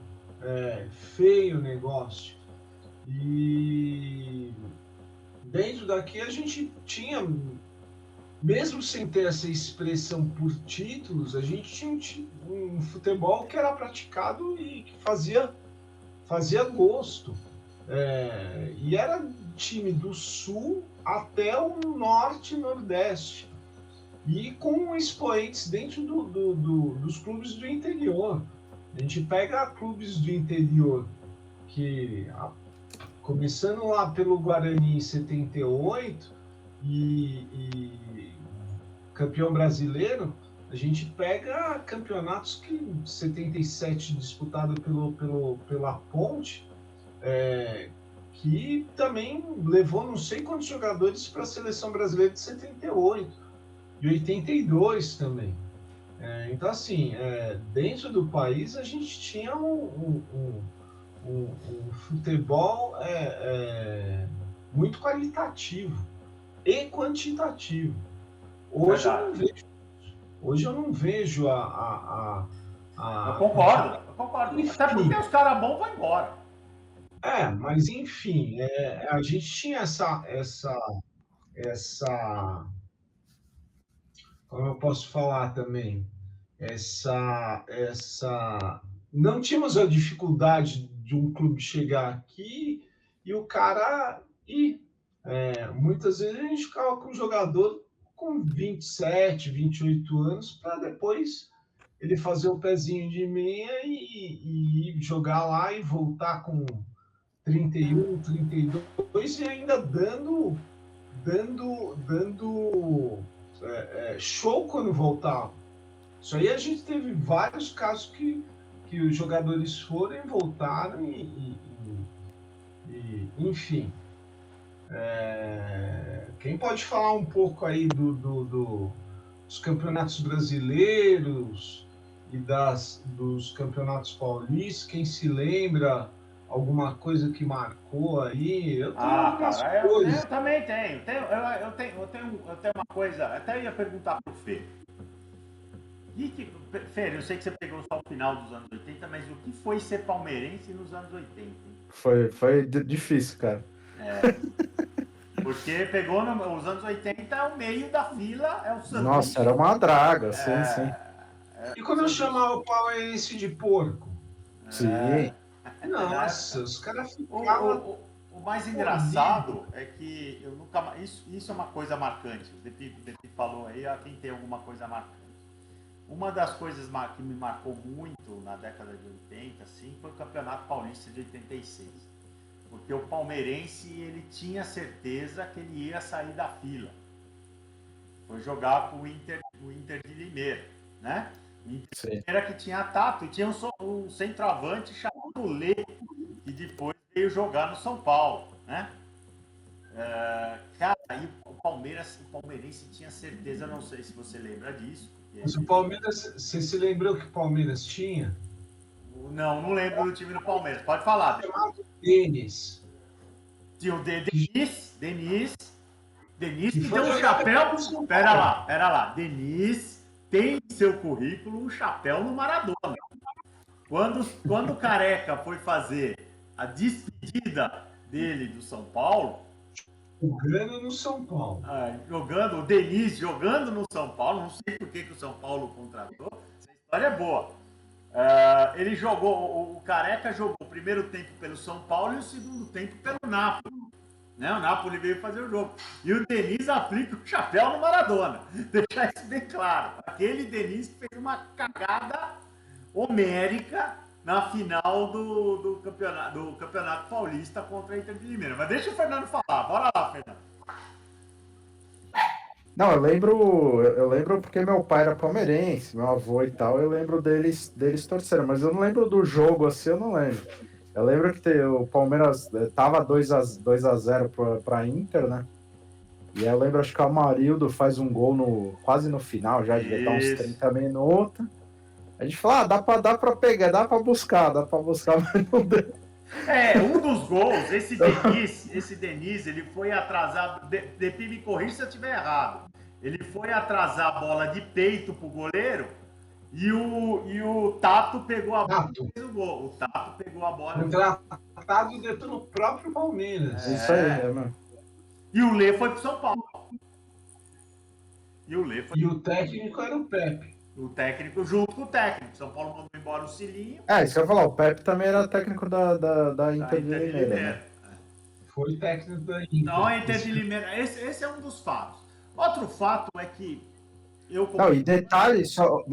feio o negócio. E dentro daqui a gente tinha, mesmo sem ter essa expressão por títulos, a gente tinha um futebol que era praticado e que fazia gosto. E era time do sul até o norte e nordeste. E com expoentes dentro dos clubes do interior. A gente pega clubes do interior que, começando lá pelo Guarani em 78 e campeão brasileiro, a gente pega campeonatos que em 77 disputado pela Ponte, que também levou não sei quantos jogadores para a seleção brasileira de 78 e 82 também. Então, assim, dentro do país a gente tinha um futebol muito qualitativo e quantitativo. Hoje eu não vejo Eu concordo. Enfim. Até porque os caras bons vão embora. Mas enfim, a gente tinha essa, como eu posso falar também, não tínhamos a dificuldade de um clube chegar aqui e o cara ir. Muitas vezes a gente ficava com um jogador com 27, 28 anos para depois ele fazer o pezinho de meia e jogar lá e voltar com 31, 32 e ainda dando show quando voltava. Isso aí a gente teve vários casos que os jogadores foram e voltaram e enfim. Quem pode falar um pouco aí dos campeonatos brasileiros e dos campeonatos paulistas? Quem se lembra alguma coisa que marcou aí? Eu também tenho. Eu tenho uma coisa, até ia perguntar pro Fê. Fê, eu sei que você pegou só o final dos anos 80, mas o que foi ser palmeirense nos anos 80? Foi difícil, cara. Porque pegou os anos 80, o meio da fila é o Santos. Nossa, era uma draga, sim. E quando eu chamava o palmeirense de porco? Sim. Nossa, os caras ficavam... O mais engraçado é que eu nunca isso é uma coisa marcante. O Depi falou aí, quem tem alguma coisa marcante. Uma das coisas que me marcou muito na década de 80, assim, foi o Campeonato Paulista de 86. Porque o palmeirense, ele tinha certeza que ele ia sair da fila. Foi jogar com o Inter de Limeira, né? O Inter de Limeira que tinha Tato, e tinha um centroavante chamado Lê, que depois veio jogar no São Paulo, né? Cara, aí o palmeirense tinha certeza, não sei se você lembra disso. Mas o Palmeiras, você se lembrou que o Palmeiras tinha? Não lembro do time do Palmeiras. Pode falar. Denis. Tinha o Denis que deu um chapéu. Pera lá. Denis tem em seu currículo um chapéu no Maradona. Quando o Careca foi fazer a despedida dele do São Paulo, jogando no São Paulo. O Denis jogando no São Paulo, não sei por que o São Paulo contratou, essa história é boa. Ele jogou, o Careca jogou o primeiro tempo pelo São Paulo e o segundo tempo pelo Napoli. Né? O Napoli veio fazer o jogo. E o Denis aplica o chapéu no Maradona. Deixar isso bem claro. Aquele Denis fez uma cagada homérica na final do campeonato Paulista contra a Inter de Limeira. Mas deixa o Fernando falar. Bora lá, Fernando. Não, eu lembro porque meu pai era palmeirense, meu avô e tal, eu lembro deles torcendo, mas eu não lembro do jogo assim, eu não lembro. Eu lembro que o Palmeiras tava 2-0 pra Inter, né? E eu lembro, acho que o Amarildo faz um gol quase no final, já devia dar uns 30 minutos. A gente fala, dá pra pegar, dá pra buscar, mas não deu. Um dos gols, esse Denis, ele foi atrasar, Depi me corrija se eu estiver errado, ele foi atrasar a bola de peito pro goleiro e o Tato pegou a bola e fez o gol. O Tato pegou a bola. Contratado dentro do próprio Palmeiras. Isso aí, mano. E o Lê foi pro São Paulo. E o técnico era o Pepe. O técnico junto com o técnico. São Paulo mandou embora o Cilinho. Isso que eu ia falar, o Pepe também era técnico da Inter de Limeira. Né? Foi técnico da Inter. Não, a Inter de Limeira. Esse é um dos fatos. Outro fato é que Não, e detalhe, só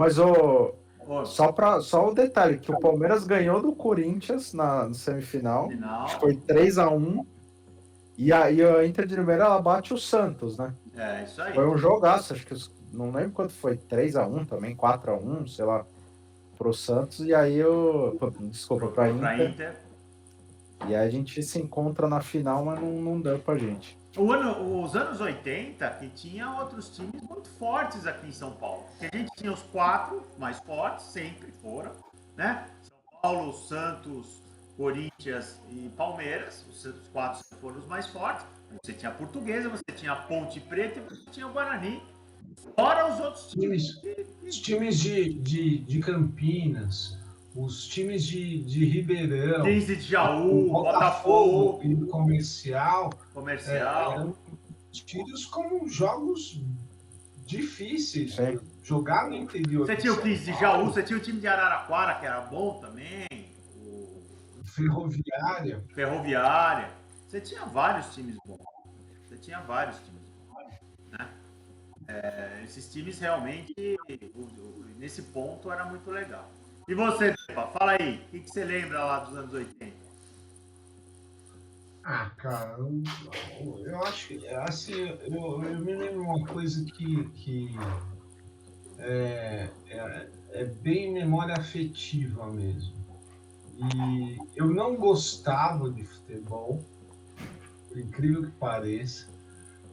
o detalhe, que o Palmeiras ganhou do Corinthians na semifinal. Acho que foi 3-1. E a Inter de Limeira, ela bate o Santos, né? Isso aí. Foi um jogaço, acho que não lembro quanto foi, 3-1 também, 4-1, sei lá, pro Santos, e aí desculpa, pra Inter. E aí a gente se encontra na final, mas não deu pra gente. Os anos 80, que tinha outros times muito fortes aqui em São Paulo. Porque a gente tinha os 4 mais fortes, sempre foram, né? São Paulo, Santos, Corinthians e Palmeiras, os 4 foram os mais fortes. Você tinha a Portuguesa, você tinha a Ponte Preta e você tinha o Guarani. Fora os outros times. Os times de Campinas, os times de Ribeirão, 15 de Jaú, Botafogo e Comercial. Comercial. Tidos como jogos difíceis. Jogar no interior. Você tinha o 15 de Jaú, você tinha o time de Araraquara, que era bom também. Ferroviária. Você tinha vários times bons. Né? Esses times realmente, nesse ponto, era muito legal. E você, fala aí, o que você lembra lá dos anos 80? Cara, eu acho que, assim, eu me lembro uma coisa que é bem memória afetiva mesmo. E eu não gostava de futebol, por incrível que pareça,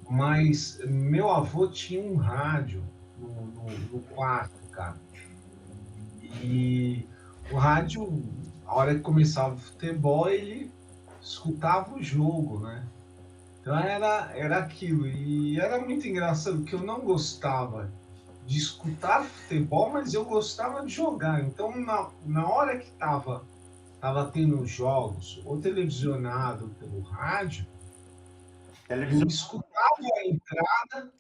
mas meu avô tinha um rádio no quarto, cara. E o rádio, a hora que começava o futebol, ele escutava o jogo, né? Então era aquilo. E era muito engraçado, porque eu não gostava de escutar futebol, mas eu gostava de jogar. Então, na hora que tava tendo jogos, ou televisionado pelo rádio, eu escutava a entrada.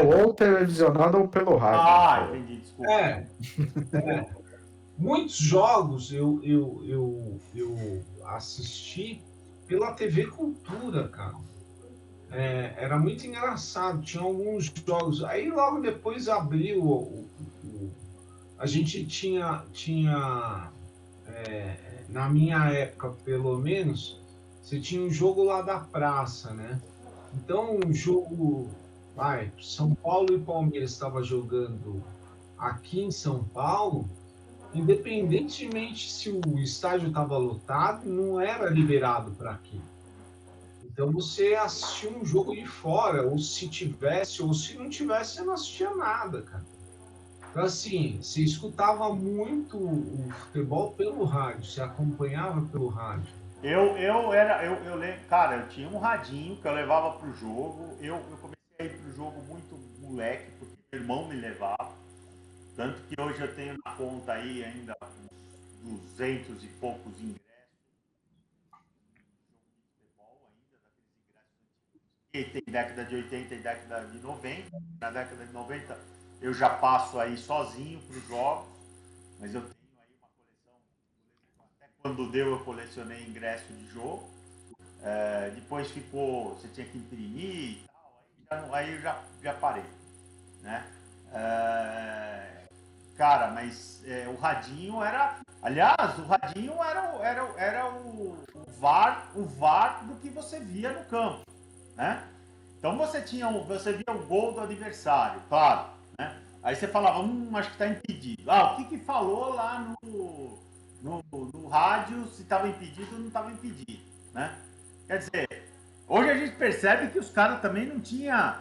Ou televisionado ou pelo rádio. Entendi, desculpa. Muitos jogos eu assisti pela TV Cultura, cara. Era muito engraçado, tinha alguns jogos. Aí logo depois abriu a gente tinha na minha época, pelo menos, você tinha um jogo lá da praça, né? Então, um jogo, São Paulo e Palmeiras estava jogando aqui em São Paulo, independentemente se o estádio estava lotado, não era liberado para aqui. Então, você assistia um jogo de fora, ou se tivesse, ou se não tivesse, você não assistia nada, cara. Então, assim, você escutava muito o futebol pelo rádio, você acompanhava pelo rádio. Eu lembro, cara, eu tinha um radinho que eu levava pro jogo. Eu comecei a ir pro jogo muito moleque, porque meu irmão me levava. Tanto que hoje eu tenho na conta aí ainda uns 200 e poucos ingressos de futebol ainda, daqueles ingressos antigos. E tem década de 80 e década de 90. Na década de 90 eu já passo aí sozinho para os jogos, mas eu tenho aí uma coleção, até quando deu eu colecionei ingresso de jogo. Depois ficou, você tinha que imprimir e tal, aí eu já parei, né? Cara, mas o radinho era, aliás, o radinho era o VAR do que você via no campo, né? Então você via o gol do adversário, claro, né? Aí você falava, acho que está impedido. O que falou lá no rádio se estava impedido ou não estava impedido, né? Quer dizer, hoje a gente percebe que os caras também não tinham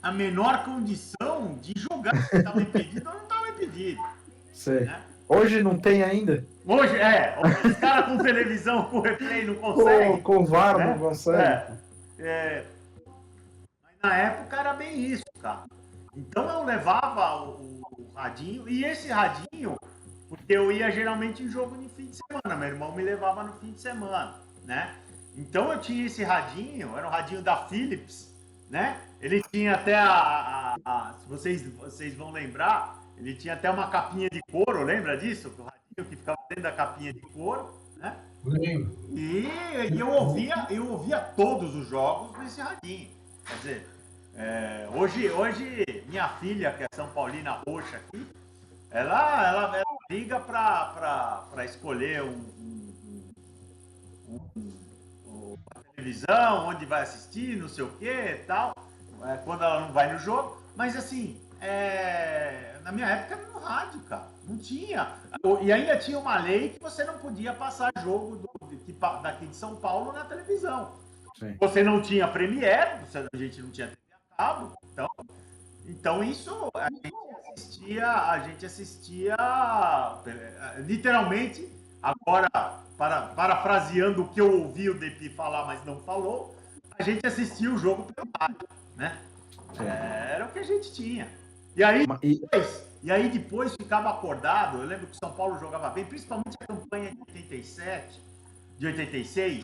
a menor condição de julgar se estava impedido ou não estava impedido. Sei. Né? Hoje não tem ainda? Hoje, os caras com televisão, com replay não conseguem. Com VAR, né? Não consegue. Mas na época era bem isso, cara. Então eu levava o radinho, e esse radinho, porque eu ia geralmente em jogo no fim de semana, meu irmão me levava no fim de semana, né? Então eu tinha esse radinho, era um radinho da Philips, né? Ele tinha até se vocês vão lembrar, ele tinha até uma capinha de couro, lembra disso? O radinho que ficava dentro da capinha de couro, né? Lembro. E eu ouvia todos os jogos nesse radinho. Quer dizer, hoje minha filha, que é São Paulina roxa aqui, ela liga para escolher uma televisão, onde vai assistir, não sei o que e tal, quando ela não vai no jogo. Mas assim, na minha época era no rádio, cara. Não tinha. E ainda tinha uma lei que você não podia passar jogo daqui de São Paulo na televisão. Sim. Você não tinha Premiere, a gente não tinha TV a cabo, então isso a gente assistia literalmente, agora parafraseando o que eu ouvi o Depi falar, mas não falou, a gente assistia o jogo pelo rádio, né? Era o que a gente tinha. E aí depois ficava acordado. Eu lembro que o São Paulo jogava bem, principalmente a campanha de 87, de 86.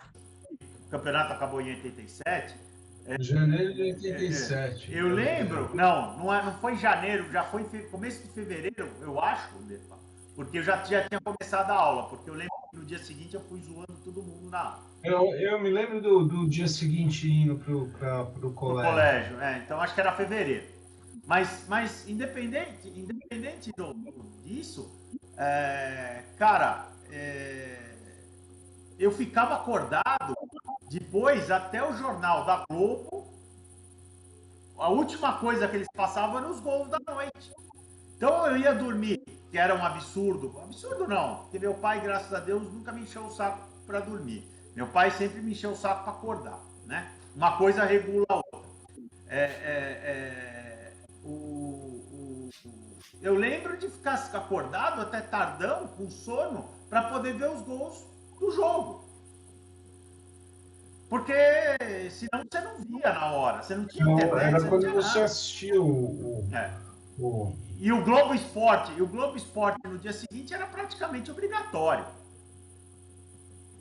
O campeonato acabou em 87. Janeiro de 87. Eu lembro, não foi em janeiro, já foi começo de fevereiro, eu acho, porque eu já tinha começado a aula, porque eu lembro que no dia seguinte eu fui zoando todo mundo na aula. Eu me lembro do dia seguinte indo pro colégio. Então acho que era fevereiro. Mas independente disso, cara, eu ficava acordado depois até o jornal da Globo. A última coisa que eles passavam era os gols da noite. Então eu ia dormir, que era um absurdo. Absurdo não, porque meu pai, graças a Deus, nunca me encheu o saco para dormir. Meu pai sempre me encheu o saco para acordar, né? Uma coisa regula a outra. Eu lembro de ficar acordado até tardão, com sono, para poder ver os gols do jogo. Porque senão você não via na hora, você não tinha internet. Era quando você assistia E o Globo Esporte, no dia seguinte era praticamente obrigatório.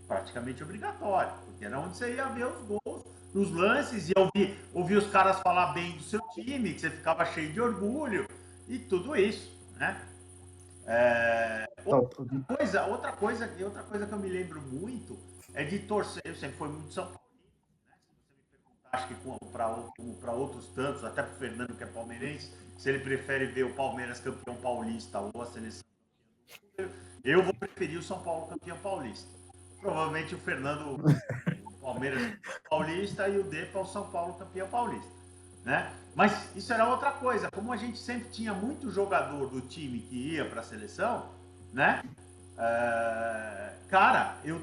Porque era onde você ia ver os gols, nos lances, e ouvir os caras falar bem do seu time, que você ficava cheio de orgulho, e tudo isso, né? Outra coisa que eu me lembro muito é de torcer. Eu sempre fui muito São Paulo, né? Se você me perguntar, acho que como para outros tantos, até para o Fernando, que é palmeirense, se ele prefere ver o Palmeiras campeão paulista ou a seleção campeã, eu vou preferir o São Paulo campeão paulista. Provavelmente o Fernando, o Palmeiras campeão paulista e o Depa o São Paulo campeão paulista, né? Mas isso era outra coisa. Como a gente sempre tinha muito jogador do time que ia para a seleção, né? Cara, eu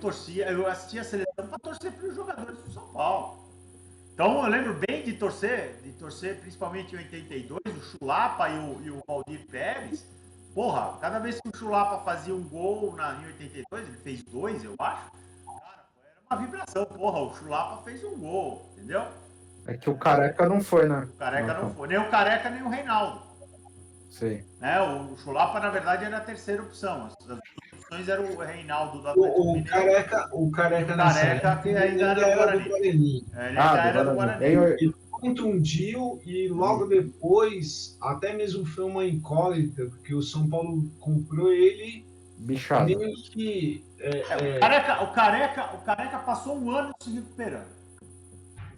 assistia a seleção para torcer para os jogadores do São Paulo. Então eu lembro bem de torcer principalmente em 82, o Chulapa e o Valdir Pérez. Porra, cada vez que o Chulapa fazia um gol em 82, ele fez 2, eu acho. Cara, era uma vibração. Porra, o Chulapa fez um gol, entendeu? É que o Careca não foi, né? O Careca não foi. Nem o Careca, nem o Reinaldo. Sim. Né? O Chulapa, na verdade, era a terceira opção. As duas opções eram o Reinaldo do Atlético Mineiro. O Careca que ainda era do Guarani. Ele ainda era do Guarani. Ele contundiu e logo depois, até mesmo foi uma incógnita, porque o São Paulo comprou ele bichado. Meio que... O Careca passou um ano se recuperando.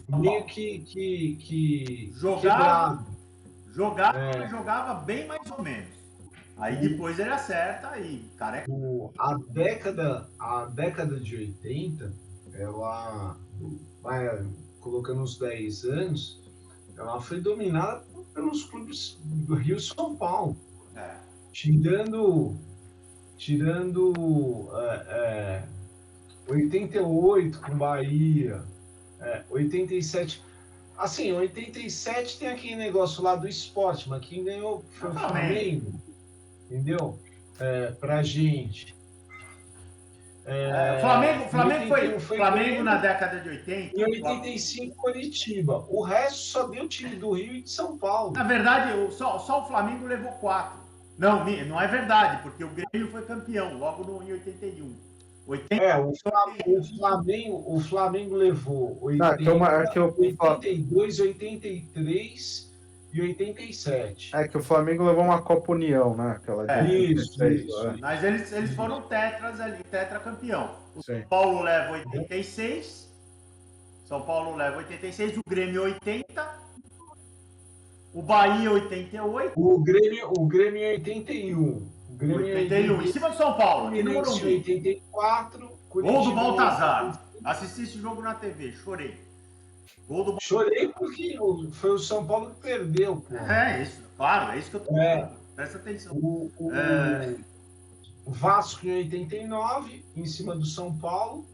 Meio que jogava bem mais ou menos. Aí depois ele acerta e Careca. A década de 80, ela vai colocando uns 10 anos, ela foi dominada pelos clubes do Rio e São Paulo. Tirando 88 com Bahia, 87. Assim, 87 tem aquele negócio lá do esporte, mas quem ganhou foi o Flamengo, entendeu? Pra gente. Flamengo na década de 80. Em 85, Curitiba. O resto só deu time do Rio e de São Paulo. Na verdade, só o Flamengo levou 4. Não é verdade, porque o Grêmio foi campeão logo em 81. O Flamengo levou 82, 83 e 87. É que o Flamengo levou uma Copa União, né? Isso. Mas eles foram tetracampeão. O São Paulo leva 86. O Grêmio 80. O Bahia 88. O Grêmio 81. 81, em cima do São Paulo. E no Morumbi. 84. Gol do Baltazar. Assisti esse jogo na TV, chorei. Chorei porque foi o São Paulo que perdeu. Pô. Isso, claro, é isso que eu tô falando. Presta atenção. O Vasco em 89, em cima do São Paulo.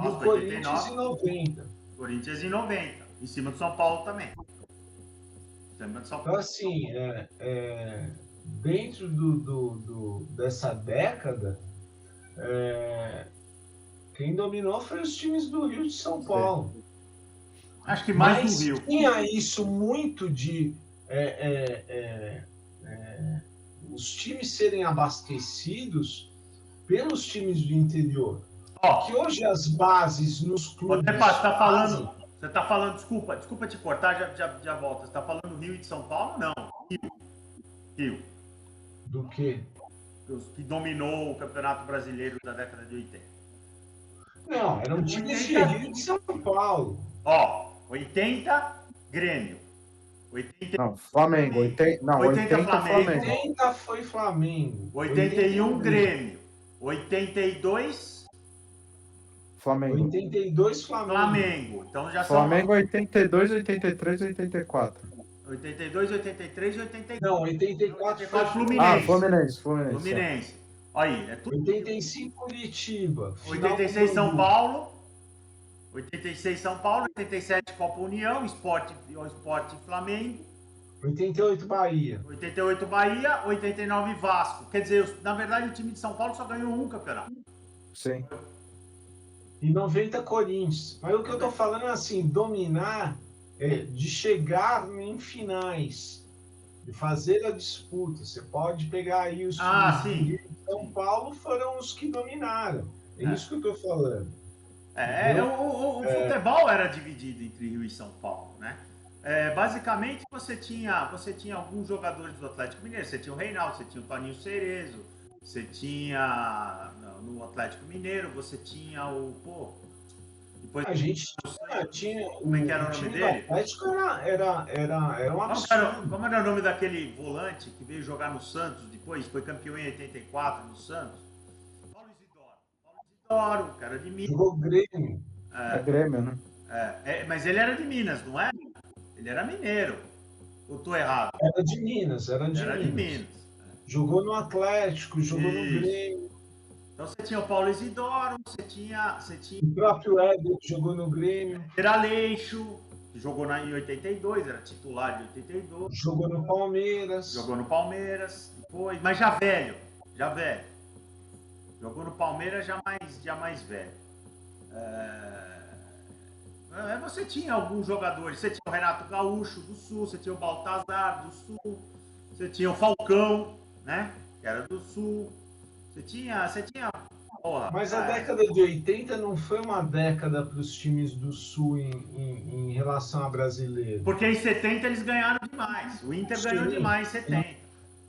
E o Corinthians em 90. Corinthians em 90, em cima do São Paulo também. Então, assim, dentro dessa década, quem dominou foi os times do Rio e de São Paulo. Acho que mais do Rio. Tinha isso muito de os times serem abastecidos pelos times do interior. Que hoje as bases nos clubes... Você está falando, desculpa te cortar, já volta. Você está falando Rio e de São Paulo? Não, Rio. Do quê? Que dominou o Campeonato Brasileiro da década de 80. Não, era um time de Rio e de São Paulo. 80, Grêmio. 80, não, Flamengo. 80 Flamengo. 80 foi Flamengo. 81, Grêmio. 82... Flamengo. 82, Flamengo. Então já Flamengo 82, 83, 84. 82, 83 e 84. Não, 84 foi Fluminense. Fluminense. Aí, é tudo. 85 Curitiba. 86 São Paulo. 86 São Paulo, 87 Copa União, Sport Flamengo. 88 Bahia. 88 Bahia, 89 Vasco. Quer dizer, na verdade o time de São Paulo só ganhou um campeonato. Sim. E 90 Corinthians. Mas o que eu tô falando é assim, dominar, de chegar em finais, de fazer a disputa. Você pode pegar aí os times de São Paulo foram os que dominaram. É isso que eu tô falando. O futebol era dividido entre Rio e São Paulo, né? Basicamente você tinha alguns jogadores do Atlético Mineiro, você tinha o Reinaldo, você tinha o Toninho Cerezo, você tinha no Atlético Mineiro, você tinha o... Pô, depois, A gente tinha como é que era o nome time do dele? Atlético era um absurdo. Como era o nome daquele volante que veio jogar no Santos depois, foi campeão em 84 no Santos? Paulo Isidoro. Paulo Isidoro, cara de Minas. Jogou Grêmio. É Grêmio, né? Mas ele era de Minas, não é? Ele era mineiro. Eu tô errado. Era de Minas. Era de Minas. Jogou no Atlético, jogou no Isso. Grêmio. Então você tinha o Paulo Isidoro, você tinha O próprio Éder jogou no Grêmio. Era Aleixo, que jogou em 82, era titular de 82. Jogou no Palmeiras. Jogou no Palmeiras, depois, mas já velho. Jogou no Palmeiras já mais velho. Você tinha alguns jogadores, você tinha o Renato Gaúcho do Sul, você tinha o Baltazar do Sul, você tinha o Falcão, né? Que era do Sul. Você tinha. Porra, Mas a década de 80 não foi uma década para os times do Sul em relação a brasileiro. Porque em 70 eles ganharam demais. O Inter ganhou demais em 70.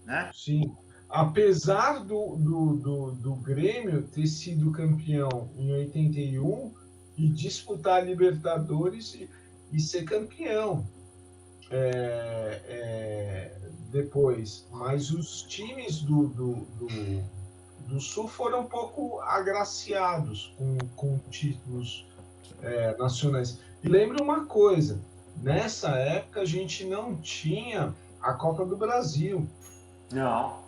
Né? Sim. Apesar do Grêmio ter sido campeão em 81 e disputar a Libertadores e ser campeão depois. Mas os times do Sul foram um pouco agraciados com títulos nacionais. E lembre uma coisa, nessa época a gente não tinha a Copa do Brasil. Não.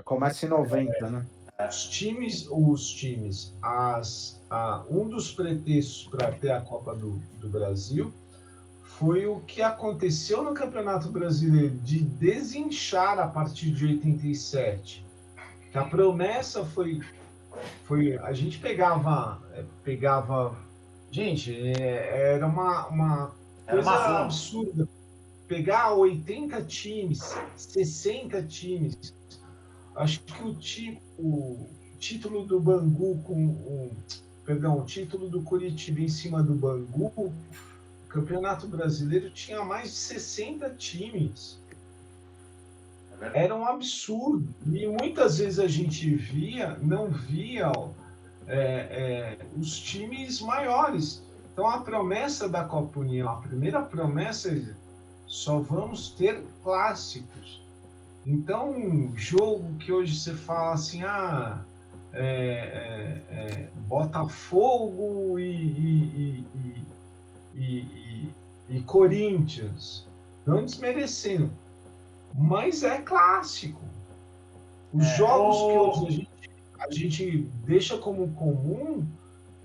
Começa em 90, né? Um dos pretextos para ter a Copa do Brasil foi o que aconteceu no Campeonato Brasileiro de desinchar a partir de 87. Que a promessa foi a gente pegava gente, era uma coisa absurda. Pegar 80 times, 60 times. Acho que o título do Bangu o título do Coritiba em cima do Bangu, o Campeonato Brasileiro tinha mais de 60 times. Era um absurdo. E muitas vezes a gente não via os times maiores. Então a promessa da Copa União, a primeira promessa é só vamos ter clássicos. Então, um jogo que hoje você fala assim, Botafogo e Corinthians, não desmerecendo, mas é clássico. Os jogos que hoje a gente deixa como comum,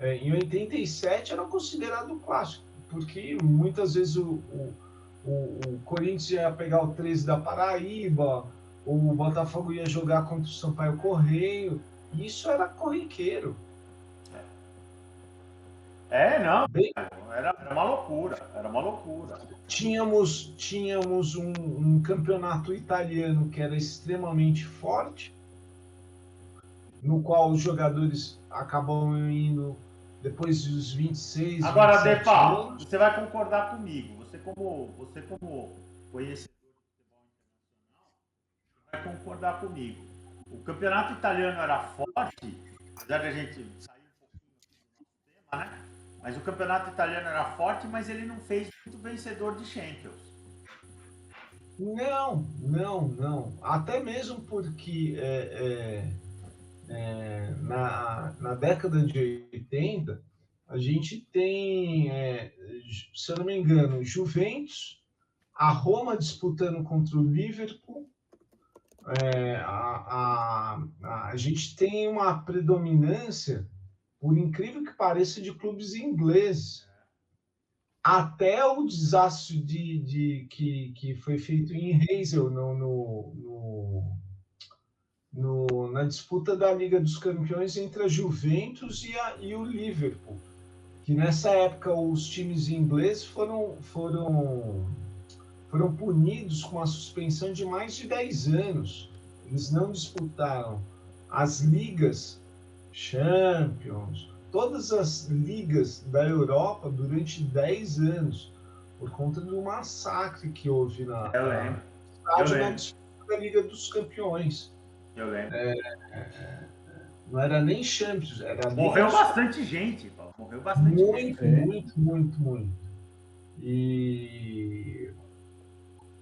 em 87 era considerado clássico, porque muitas vezes o Corinthians ia pegar o 13 da Paraíba, o Botafogo ia jogar contra o Sampaio Correio, e isso era corriqueiro. Era uma loucura. Tínhamos um campeonato italiano que era extremamente forte, no qual os jogadores acabam indo depois dos 26, Agora, 27 Depa, anos. você vai concordar comigo. Você como conhecedor de futebol internacional, vai concordar comigo. O campeonato italiano era forte, apesar de a gente sair um pouquinho do nosso tema, né? Mas o campeonato italiano era forte, mas ele não fez muito vencedor de Champions. Não. Até mesmo porque na década de 80, a gente tem, se eu não me engano, Juventus, a Roma disputando contra o Liverpool. A gente tem uma predominância, por incrível que pareça, de clubes ingleses. Até o desastre que foi feito em Heysel na disputa da Liga dos Campeões entre a Juventus e o Liverpool, que nessa época os times ingleses foram punidos com a suspensão de mais de 10 anos. Eles não disputaram as ligas, Champions, todas as ligas da Europa durante 10 anos, por conta do massacre que houve na disputa da Liga dos Campeões. Eu lembro. Não era nem Champions, era Morreu Liga bastante gente, Paulo. Morreu bastante gente. muito. E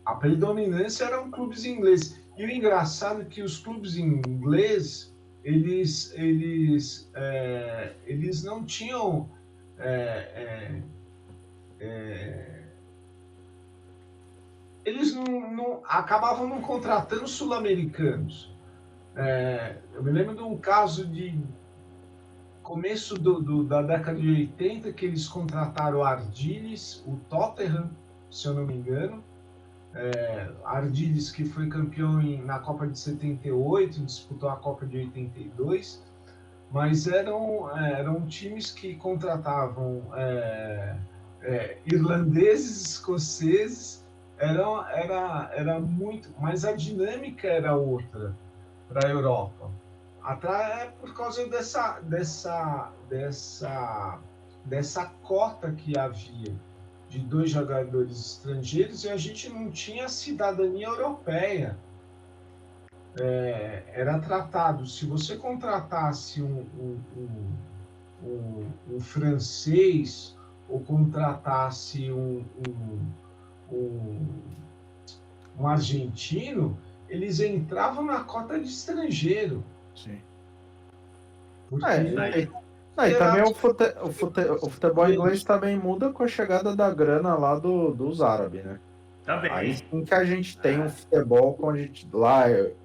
a predominância eram clubes ingleses. E o engraçado é que os clubes ingleses, eles não tinham... eles acabavam não contratando sul-americanos. Eu me lembro de um caso de começo da década de 80, que eles contrataram o Ardiles, o Tottenham, se eu não me engano. Ardiles, que foi campeão na Copa de 78, disputou a Copa de 82, mas eram times que contratavam irlandeses, escoceses, era muito, mas a dinâmica era outra para a Europa. Atrás por causa dessa cota que havia de 2 jogadores estrangeiros, e a gente não tinha cidadania europeia. Era tratado, se você contratasse um francês ou contratasse um argentino, eles entravam na cota de estrangeiro. Sim. Porque E também o futebol inglês também muda com a chegada da grana lá dos árabes, né? Também. Aí sim que a gente tem um futebol com a gente, lá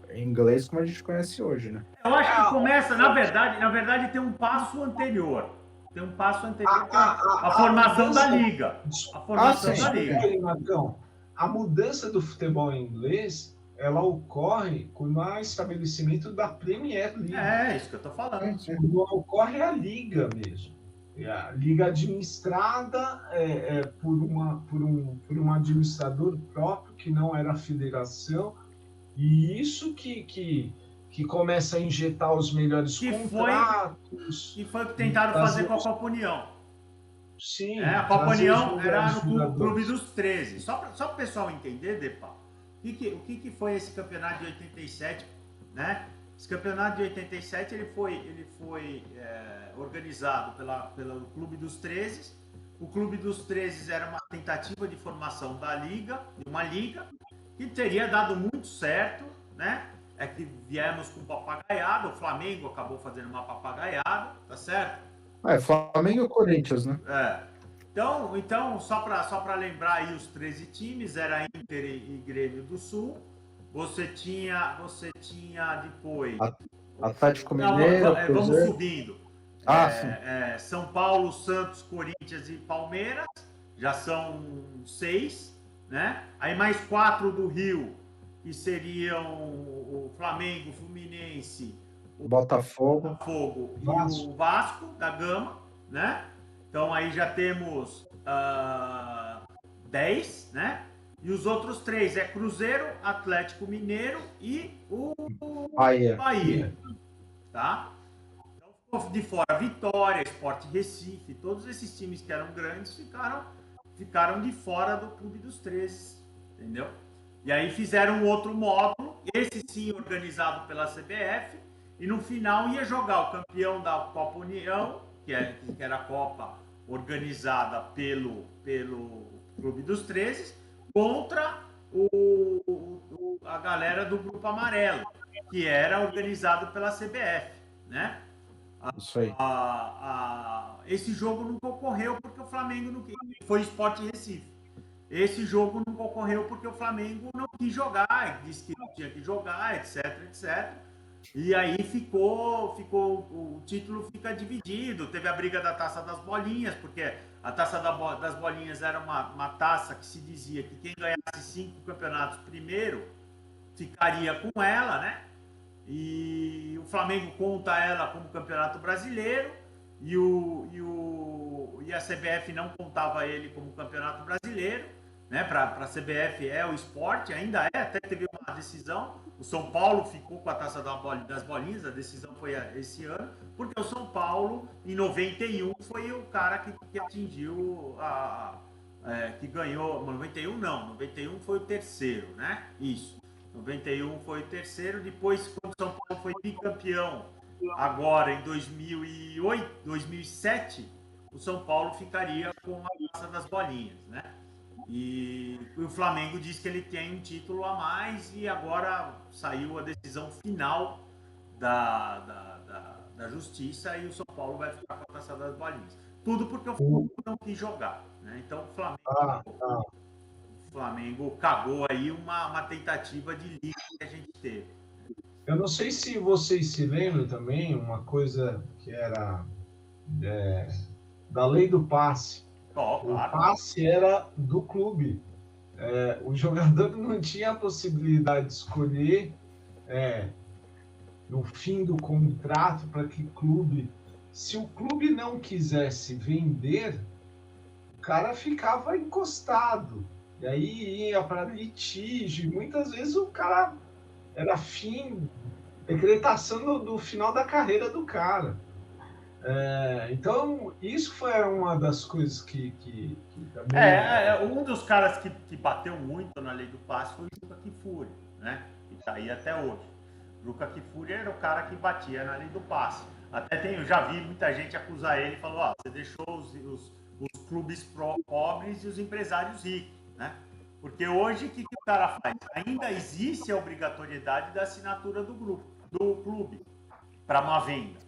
em inglês como a gente conhece hoje, né? Eu acho que começa, na verdade tem um passo anterior. Tem um passo anterior, que é a formação da liga. A formação da liga. Marcão, a mudança do futebol inglês, ela ocorre quando há estabelecimento da Premier League. É isso que eu tô falando. Quando ocorre a liga mesmo. A liga administrada por um administrador próprio, que não era a federação, e isso que começa a injetar os melhores contratos. E foi o que tentaram fazer com a Copa União. Sim. A Copa União era no Clube dos 13. Só para o pessoal entender, Depa, o que foi esse campeonato de 87, né? Esse campeonato de 87 ele foi organizado pelo Clube dos 13. O Clube dos 13 era uma tentativa de formação da liga, de uma liga, que teria dado muito certo, né? É que viemos com papagaiada, o Flamengo acabou fazendo uma papagaiada, tá certo? Flamengo e Corinthians, né? Então só para lembrar aí os 13 times, era Inter e Grêmio do Sul. Você tinha depois... Atlético Mineiro, vamos subindo. Sim. São Paulo, Santos, Corinthians e Palmeiras. Já são 6, né? Aí mais 4 do Rio, que seriam o Flamengo, Fluminense, o Botafogo e o Vasco da Gama, né? Então aí já temos 10, né? E os outros 3 é Cruzeiro, Atlético Mineiro e o Bahia. Tá? Então ficou de fora Vitória, Sport Recife, todos esses times que eram grandes ficaram de fora do Clube dos 13, entendeu? E aí fizeram um outro módulo, esse sim organizado pela CBF, e no final ia jogar o campeão da Copa União, que era a Copa organizada pelo Clube dos 13, contra a galera do Grupo Amarelo, que era organizado pela CBF, né? Isso aí. Esse jogo nunca ocorreu porque o Flamengo não quis. Foi Sport Recife. Esse jogo nunca ocorreu porque o Flamengo não quis jogar, disse que não tinha que jogar, etc, etc. E aí o título fica dividido. Teve a briga da Taça das Bolinhas, porque a Taça das Bolinhas era uma taça que se dizia que quem ganhasse 5 campeonatos primeiro ficaria com ela, né? E o Flamengo conta ela como campeonato brasileiro e a CBF não contava ele como campeonato brasileiro, né? Para a CBF é o esporte, ainda até teve uma decisão. O São Paulo ficou com a Taça das Bolinhas, a decisão foi esse ano, porque o São Paulo, em 91, foi o cara que atingiu que ganhou. 91 não, 91 foi o terceiro, né? Isso. 91 foi o terceiro, depois quando o São Paulo foi bicampeão agora em 2008, 2007, o São Paulo ficaria com a Taça das Bolinhas, né? E o Flamengo diz que ele tem um título a mais e agora saiu a decisão final da Justiça e o São Paulo vai ficar com a Taça das Bolinhas. Tudo porque o Flamengo não quis jogar, né? Então o Flamengo cagou aí uma tentativa de liga que a gente teve. Eu não sei se vocês se lembram também, uma coisa que era da lei do passe. Claro. O passe era do clube. O jogador não tinha a possibilidade de escolher no fim do contrato para que clube. Se o clube não quisesse vender, o cara ficava encostado. E aí ia para litígio. Muitas vezes o cara era decretação do final da carreira do cara. Então, isso foi uma das coisas que também... Um dos caras que bateu muito na lei do passe foi o Juca Kfouri, né? Que está aí até hoje. O Juca Kfouri era o cara que batia na lei do passe. Eu já vi muita gente acusar ele e falou: você deixou os clubes pobres e os empresários ricos, né? Porque hoje, o que o cara faz? Ainda existe a obrigatoriedade da assinatura do clube para uma venda.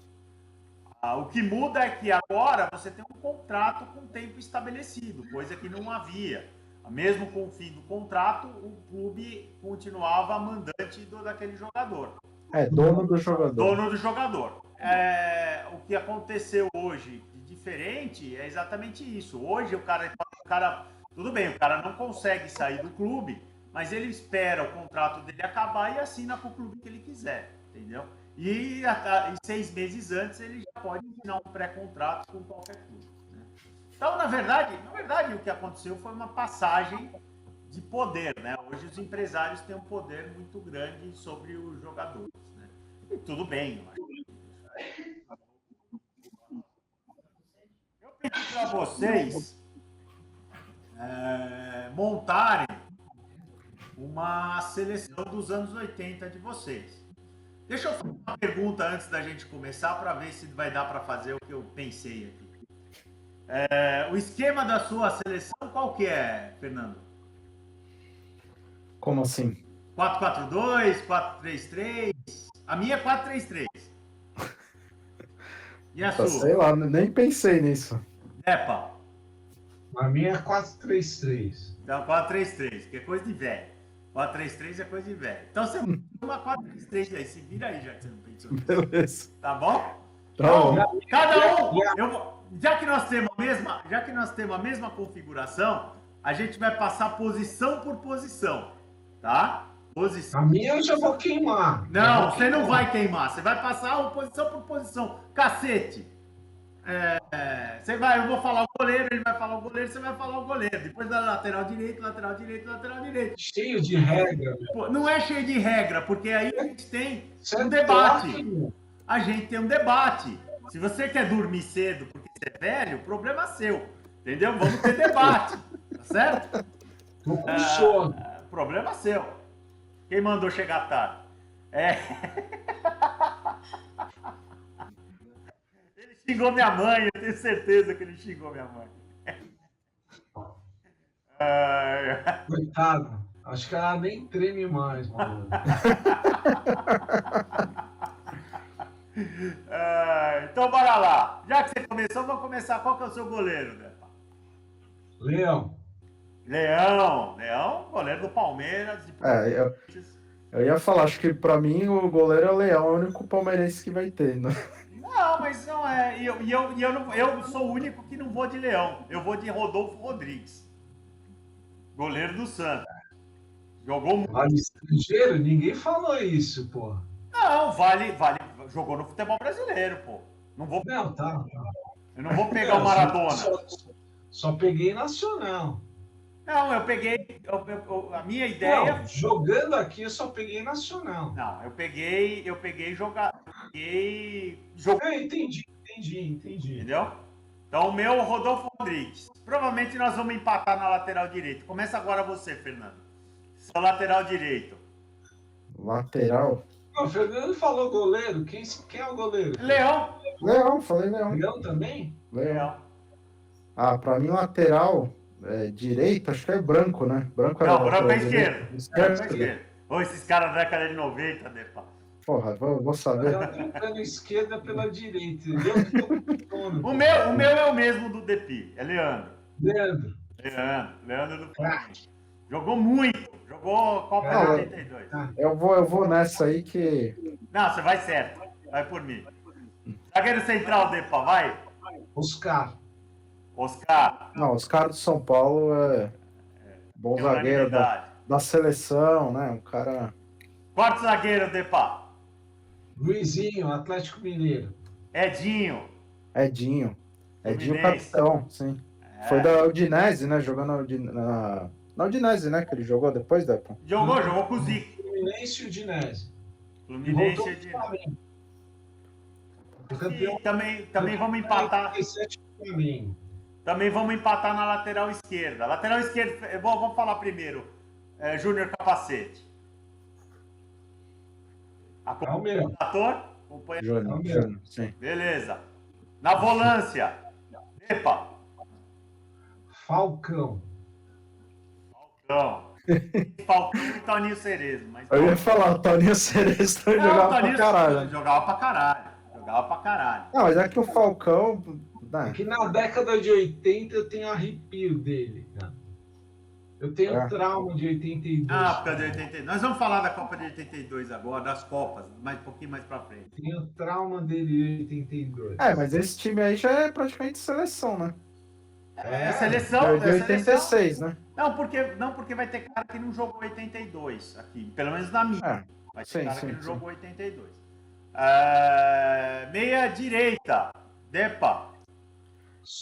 O que muda é que agora você tem um contrato com tempo estabelecido, coisa que não havia. Mesmo com o fim do contrato, o clube continuava mandante daquele jogador. Dono do jogador. Dono do jogador. O que aconteceu hoje de diferente é exatamente isso. Hoje o cara, tudo bem, o cara não consegue sair do clube, mas ele espera o contrato dele acabar e assina com o clube que ele quiser, entendeu? E 6 meses antes ele já pode assinar um pré-contrato com qualquer clube, né? Então, na verdade, o que aconteceu foi uma passagem de poder, né? Hoje os empresários têm um poder muito grande sobre os jogadores, né? E tudo bem, eu pedi para vocês montarem uma seleção dos anos 80 de vocês. Deixa eu fazer uma pergunta antes da gente começar para ver se vai dar para fazer o que eu pensei aqui. O esquema da sua seleção qual que é, Fernando? Como assim? 4-4-2, 4-3-3? A minha é 4-3-3. E a sua? Sei lá, nem pensei nisso. Paulo? A minha é 4-3-3. Então, 4-3-3, que é coisa de velho. 4-3-3 é coisa de velho. Então, você uma 4-3-3 aí. Se vira aí, já que você não pensou nisso. Beleza. Tá bom? Então, cada um... Já que nós temos a mesma configuração, a gente vai passar posição por posição, tá? Posição. A minha eu já vou queimar. Não, você não vai queimar. Você vai passar posição por posição. Cacete. Eu vou falar o goleiro, ele vai falar o goleiro, você vai falar o goleiro. Depois da lateral direito, lateral direito, lateral direito. Cheio de regra. Pô, não é cheio de regra, porque aí a gente tem um debate. A gente tem um debate. Se você quer dormir cedo porque você é velho, o problema é seu. Entendeu? Vamos ter debate. Tá certo? Tô com sono. Problema é seu. Quem mandou chegar tarde? Ele xingou minha mãe, eu tenho certeza que ele xingou minha mãe. Coitado. Acho que ela nem treme mais, mano. Então bora lá. Já que você começou, vamos começar. Qual que é o seu goleiro, Depa? Leão, goleiro do Palmeiras. Eu ia falar, acho que pra mim o goleiro é o Leão, é o único palmeirense que vai ter, né? Não, mas não é. Eu sou o único que não vou de Leão. Eu vou de Rodolfo Rodrigues. Goleiro do Santos. Jogou muito. vale estrangeiro? Ninguém falou isso, pô. Não, vale. Jogou no futebol brasileiro, pô. Não, tá. Eu não vou pegar o Maradona. Só peguei nacional. Não, eu peguei. A minha ideia. Não, jogando aqui eu só peguei nacional. Não, eu peguei jogar. Entendi. Entendeu? Então o meu é o Rodolfo Rodrigues. Provavelmente nós vamos empatar na lateral direito. Começa agora você, Fernando. Seu lateral direito. Lateral? O Fernando falou goleiro. Quem é o goleiro? Leão. Leão, falei Leão. Leão também? Leão. Ah, pra mim, lateral direito, acho que é Branco, né? Branco era Não, branco é lateral direito. esquerdo. Branco é esquerdo. Ô, esses caras da década de 90, Depa. Porra, vou saber. Tá trocando esquerda pela direita. Eu que tô com sono. O meu é o mesmo do Depi, é Leandro. Leandro. Leandro do Flamengo. Jogou muito, jogou a Copa de 82. Eu vou nessa aí que... Não, você vai certo, vai por mim. Zagueiro central, Depa, vai. Oscar. Não, os caras do São Paulo bom Tem zagueiro unanimidade. da seleção, né? Um cara... Quarto zagueiro, Depa. Luizinho, Atlético Mineiro. Edinho. Edinho Fluminense. capitão, sim. Foi da Udinese, né? Jogando na Udinese, né? Que ele jogou depois, Depa. Jogou com o Zico. Fluminense e Udinese. Fluminense Voltou e pro Edinho. Flamengo. O E campeão também vamos empatar. 47 pro Flamengo. Também vamos empatar na lateral esquerda. Lateral esquerda, vamos falar primeiro. Júnior Capacete. É o meu. Ator? Júnior, sim. Beleza. Na volância. Epa. Falcão. Falcão e Toninho Cerezo. Mas Eu ia falar, o Toninho Cerezo jogava pra caralho. Jogava pra caralho. Não, mas é que o Falcão... Né? Que na década de 80 eu tenho arrepio dele, cara. Eu tenho trauma de 82. Ah, por causa de 82. Nós vamos falar da Copa de 82 agora, das Copas, um pouquinho mais pra frente. Tenho trauma dele de 82. Mas esse time aí já é praticamente seleção, né? Seleção. De 86, né? Não, porque vai ter cara que não jogou 82 aqui, pelo menos na minha. Vai ter cara que não jogou 82. Meia direita, Depa.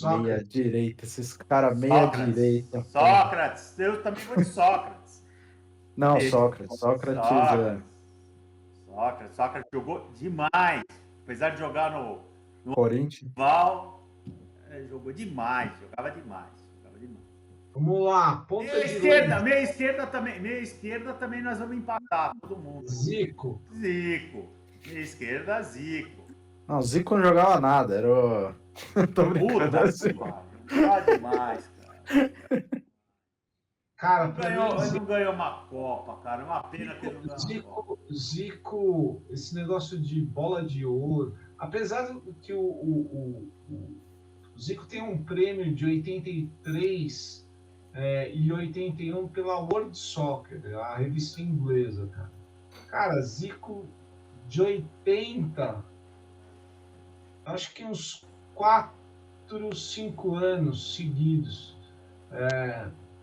Meia direita, esses caras meia direita. Sócrates, eu também vou de Sócrates. Não, Sócrates jogou demais. Apesar de jogar no Corinthians. Jogou demais, jogava demais. Vamos lá, meia esquerda também nós vamos empatar, todo mundo. Zico. Meia esquerda, Zico. Não, Zico não jogava nada, era o... Tô brincando. Jogava demais, cara. Cara, Ele não ganhou uma Copa, cara. Uma pena que ele não ganhou. Zico, esse negócio de bola de ouro, apesar que o Zico tem um prêmio de 83 e 81 pela World Soccer, a revista inglesa, cara. Cara, Zico de 80, acho que uns 4, 5 anos seguidos.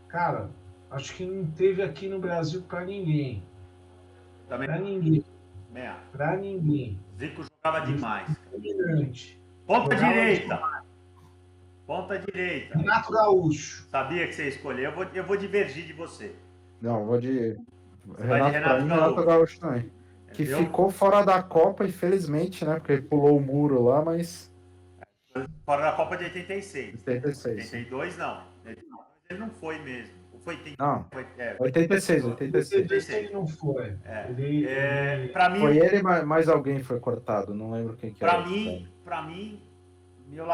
Cara, acho que não teve aqui no Brasil para ninguém. Para ninguém. Para ninguém. Zico jogava demais. Dominante. Ponta direita. Renato Gaúcho. Sabia que você ia escolher. Eu vou divergir de você. Não, vou de Renato Gaúcho também. Que ficou fora da Copa, infelizmente, né? Porque ele pulou o muro lá, mas... Fora da Copa de 86. 86. 82 não. Ele não foi mesmo. Foi 86. Ele não foi. Pra mim, foi ele, mais alguém foi cortado. Não lembro quem que era. Pra mim, meu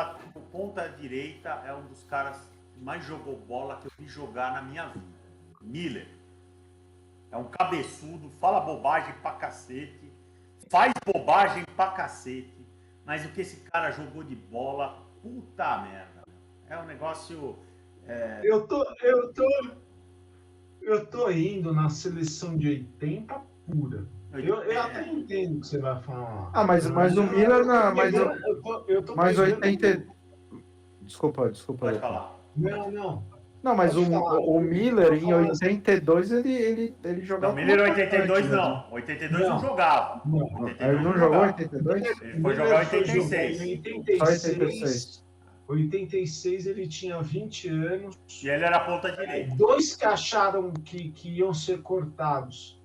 ponta direita é um dos caras que mais jogou bola que eu vi jogar na minha vida. Miller. É um cabeçudo, fala bobagem pra cacete, faz bobagem pra cacete, mas o que esse cara jogou de bola, puta merda. É um negócio... Eu tô indo na seleção de 80 pura. Eu até entendo o que você vai falar. Mas o Miller... Mas 80... Desculpa. Pode falar. Não, mas o Miller em 82 ele jogava. Não, Miller em 82 não. 82 não jogava. Ele não jogou em 82? Ele foi jogar em 86. Só 86. 86 ele tinha 20 anos. E ele era ponta direita. Dois que acharam que iam ser cortados.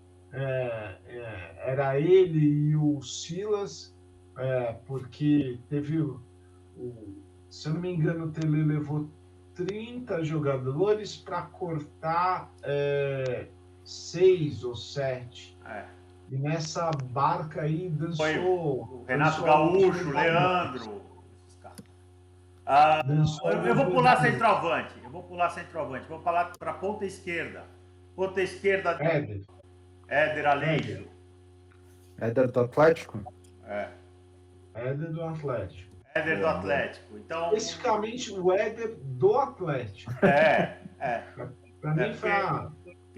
Era ele e o Silas, porque teve se eu não me engano, o Tele levou 30 jogadores para cortar 6 ou 7. E nessa barca aí Foi dançou. o Renato dançou Gaúcho, alguns Leandro. Esses caras. dançou Eu vou alguns pular jogadores. centroavante. Vou falar para ponta esquerda. Ponta esquerda, Éder. Éder Aleixo. Éder do Atlético? É, Éder do Atlético. Éder do Atlético. Então, Especificamente o Éder do Atlético. é. Pra mim foi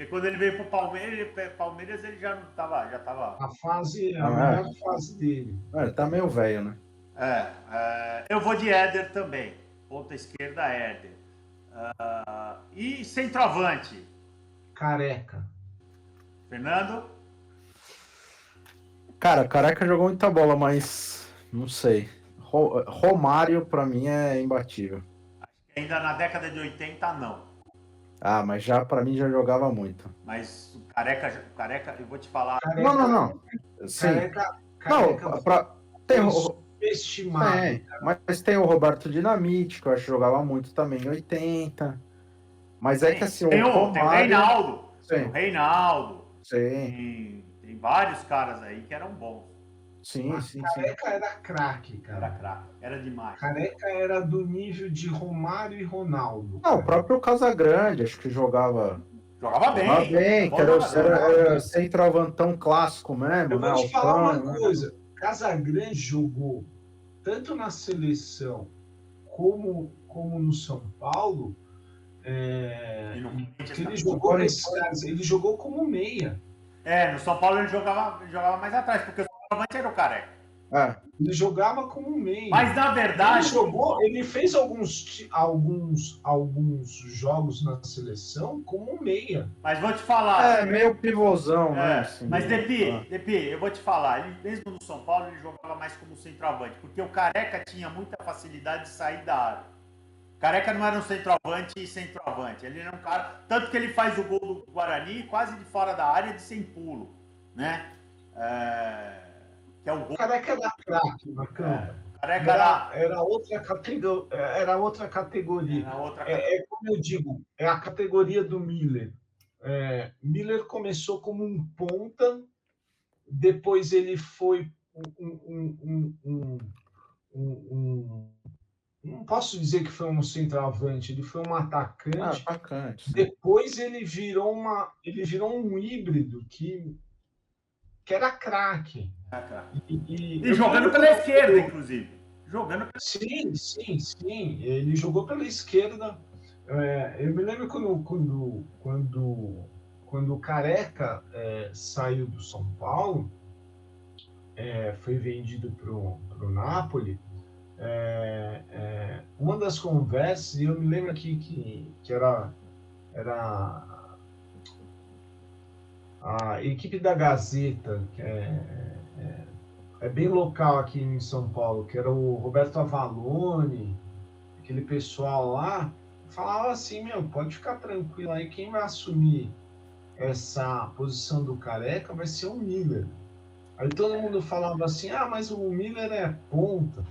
Porque quando ele veio pro Palmeiras ele já não tava, já tava. a melhor fase dele. Ele tá meio velho, né? Eu vou de Éder também. Ponta esquerda, Éder. E centroavante, Careca. Fernando? Cara, Careca jogou muita bola, mas não sei. Romário, pra mim, é imbatível. Ainda na década de 80, não. Ah, mas já pra mim já jogava muito. Mas o Careca, eu vou te falar. Careca Não. Sim. Careca Tem estimado. mas tem o Roberto Dinamite, que eu acho que jogava muito também em 80. Mas é que assim, tem o o Romário... Reinaldo. Sim. Tem o Reinaldo. Sim. Tem vários caras aí que eram bons. Sim. Careca era craque, cara. Era craque, era demais. Careca era do nível de Romário e Ronaldo. Não, o próprio Casagrande, acho que jogava bem, que era centroavantão clássico mesmo, Eu né? vou te falar uma coisa. Casagrande jogou tanto na seleção como no São Paulo. Ele jogou com esses caras, ele jogou como meia. No São Paulo ele jogava mais atrás, porque o centroavante era o Careca. Ele jogava como meia. Mas na verdade. Ele fez alguns jogos na seleção como meia. Mas vou te falar. Meio pivôzão, né? Assim, mas Depi, eu vou te falar. Ele, mesmo no São Paulo, ele jogava mais como centroavante, porque o Careca tinha muita facilidade de sair da área. O Careca não era um centroavante. Ele era um cara. Tanto que ele faz o gol do Guarani quase de fora da área, de sem pulo, né? Que é o gol. O Careca era craque, Marcão. Era outra categoria. Como eu digo, é a categoria do Miller. Miller começou como um ponta, depois ele foi não posso dizer que foi um centroavante, ele foi um atacante. Depois ele virou um híbrido que era craque. E jogando pela esquerda, inclusive. Sim. Ele jogou pela esquerda. Eu me lembro quando o Careca saiu do São Paulo, foi vendido para o Napoli. Uma das conversas, e eu me lembro aqui que era a equipe da Gazeta, que é bem local aqui em São Paulo, que era o Roberto Avalone, aquele pessoal lá, falava assim, pode ficar tranquilo aí, quem vai assumir essa posição do Careca vai ser o Miller. Aí todo mundo falava assim, mas o Miller é ponta.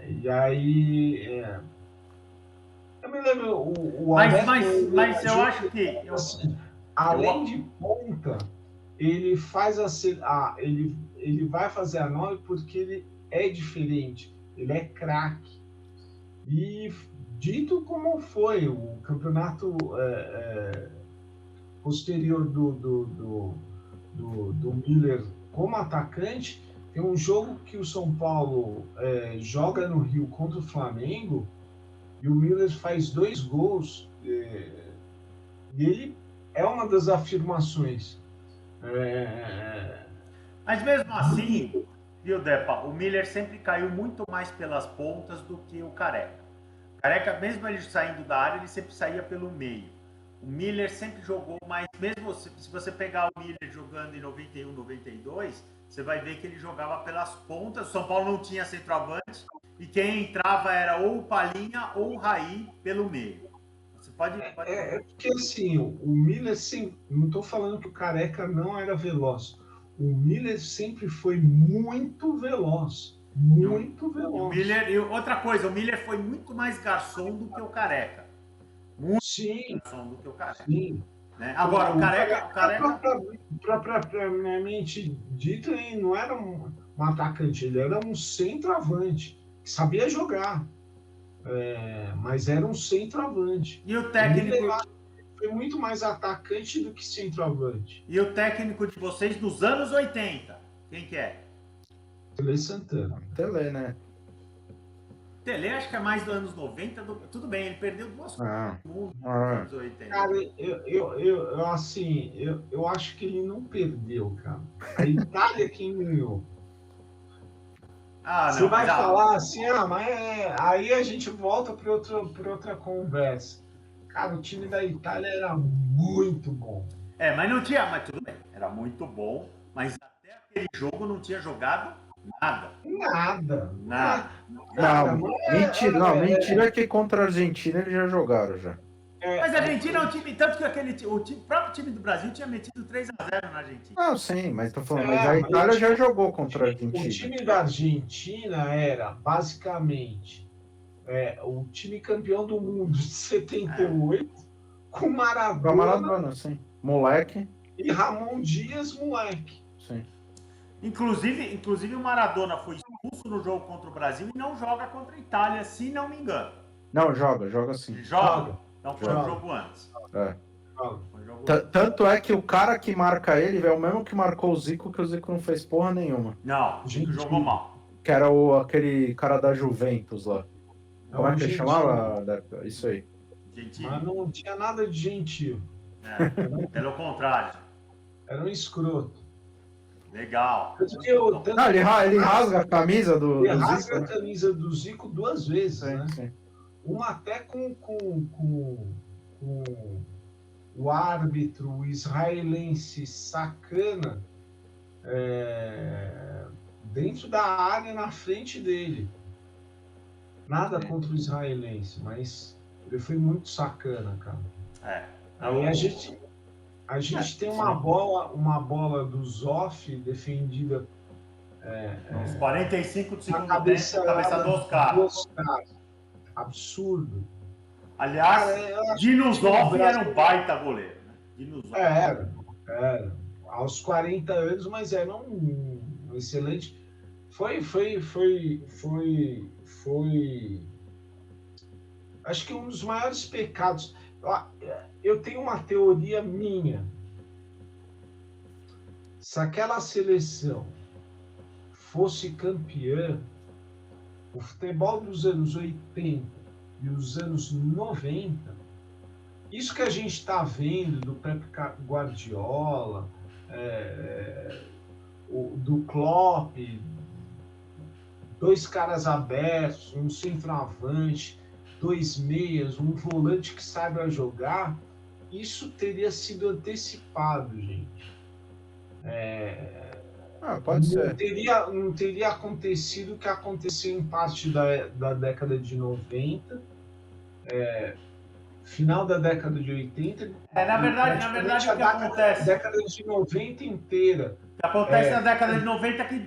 E aí... eu me lembro, mas eu acho que... Assim, além de ponta, ele ele vai fazer a 9 porque ele é diferente, ele é craque. E dito como foi o campeonato posterior do Miller como atacante, tem um jogo que o São Paulo joga no Rio contra o Flamengo e o Miller faz 2 gols e ele é uma das afirmações. Mas mesmo assim, viu, Depa, o Miller sempre caiu muito mais pelas pontas do que o Careca. O Careca, mesmo ele saindo da área, ele sempre saía pelo meio. O Miller sempre jogou mais, mesmo se você pegar o Miller jogando em 91, 92, você vai ver que ele jogava pelas pontas. O São Paulo não tinha centroavante e quem entrava era ou o Palinha ou o Raí pelo meio. Você pode... porque assim, o Miller, sim, não estou falando que o Careca não era veloz. O Miller sempre foi muito veloz. Muito veloz. E outra coisa, o Miller foi muito mais garçom do que o Careca. Muito sim, garçom do que o Careca. Sim. Né? Agora, o Careca... Propriamente dito, ele não era um atacante, ele era um centroavante, que sabia jogar, mas era um centroavante. E o técnico... Foi muito mais atacante do que centroavante. E o técnico de vocês dos anos 80, quem que é? Tele Santana. Tele, né? Tele acho que é mais dos anos 90. Tudo bem, ele perdeu 2 Copas do Mundo nos anos 80. Cara, eu acho que ele não perdeu, cara. A Itália quem ganhou. Você vai falar assim, aí a gente volta para outra conversa. Cara, o time da Itália era muito bom. Mas não tinha, mas tudo bem, era muito bom, mas até aquele jogo não tinha jogado nada. Nada. Mentira que contra a Argentina eles já jogaram já. Mas a Argentina é um time, tanto que o próprio time do Brasil tinha metido 3-0 na Argentina. Não, sim, mas tô falando, mas a Itália já jogou contra a Argentina. O time da Argentina era, basicamente, o time campeão do mundo de 78, com Maradona. Com Maradona, sim. Moleque. E Ramon Dias, moleque. Sim. Inclusive o Maradona foi expulso no jogo contra o Brasil e não joga contra a Itália, se não me engano. Não, joga sim. Joga? Então foi um jogo antes. Tanto é que o cara que marca ele é o mesmo que marcou o Zico, que o Zico não fez porra nenhuma. Não, o Zico jogou mal. Que era aquele cara da Juventus lá. Como é que ele chamava? Isso aí. Gentil. Mas não tinha nada de gentil. Pelo contrário. Era um escroto. Legal. Ele rasga a camisa do Zico. Ele rasga a camisa do Zico 2 vezes, sim, né? Sim. Uma até com o árbitro israelense sacana dentro da área na frente dele. Nada contra o israelense, mas ele foi muito sacana, cara. Aí a gente tem uma bola do Zoff defendida uns 45 de segundo cabeça dos caras. Absurdo. Aliás, Dino Zoff era um baita goleiro. Era. Aos 40 anos, mas era um excelente. Foi. Acho que um dos maiores pecados. Eu tenho uma teoria minha. Se aquela seleção fosse campeã, o futebol dos anos 80 e os anos 90, isso que a gente está vendo do Pep Guardiola, do Klopp, 2 caras abertos, um centroavante, 2 meias, um volante que saiba jogar, isso teria sido antecipado, gente. Pode ser. Não teria acontecido o que aconteceu em parte da década de 90, final da década de 80. Na verdade o que acontece? A década de 90 inteira. O que acontece na década de 90 é que